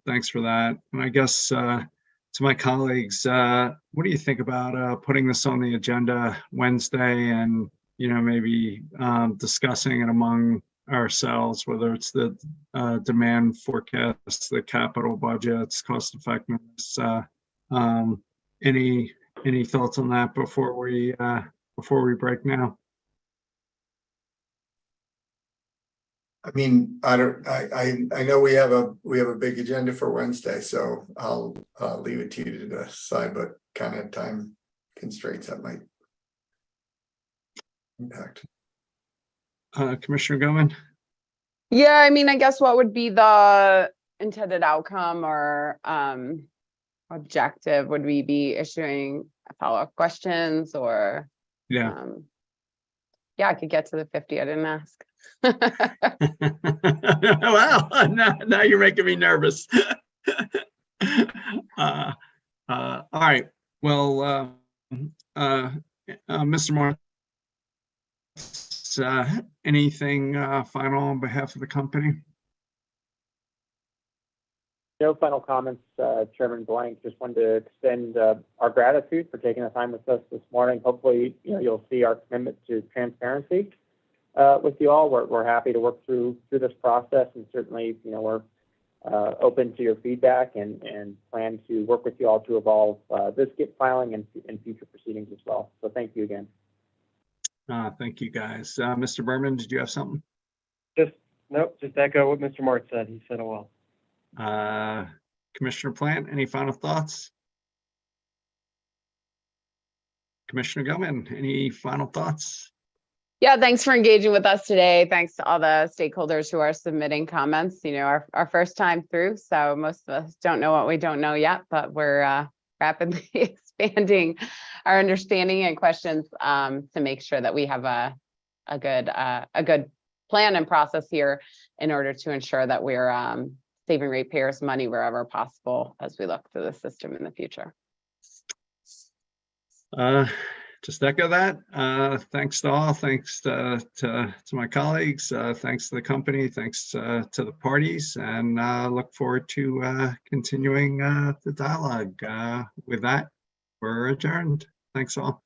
thanks for that. And I guess to my colleagues, what do you think about putting this on the agenda Wednesday, and maybe discussing it among ourselves, whether it's the demand forecasts, the capital budgets, cost effectiveness, Any thoughts on that before we break now? I mean, I know we have a big agenda for Wednesday, so I'll leave it to you to decide what kind of time constraints that might impact. Commissioner Goman? Yeah, I mean, I guess what would be the intended outcome or objective? Would we be issuing follow-up questions or? Yeah. Yeah, I could get to the 50. I didn't ask. Wow, now you're making me nervous. All right. Well, Mr. Martz, anything final on behalf of the company? No final comments, Chairman Blank. Just wanted to extend our gratitude for taking the time with us this morning. Hopefully, you'll see our commitment to transparency with you all. We're happy to work through this process, and certainly, we're open to your feedback and plan to work with you all to evolve this GIP filing and future proceedings as well. So thank you again. Thank you, guys. Mr. Berman, did you have something? Just echo what Mr. Martz said. He said it well. Commissioner Plant, any final thoughts? Commissioner Gilman, any final thoughts? Yeah, thanks for engaging with us today. Thanks to all the stakeholders who are submitting comments. Our first time through, so most of us don't know what we don't know yet, but we're rapidly expanding our understanding and questions to make sure that we have a good plan and process here in order to ensure that we're saving ratepayers money wherever possible as we look to the system in the future. Just echo that. Thanks to all. Thanks to my colleagues. Thanks to the company. Thanks to the parties, and look forward to continuing the dialogue. With that, we're adjourned. Thanks all.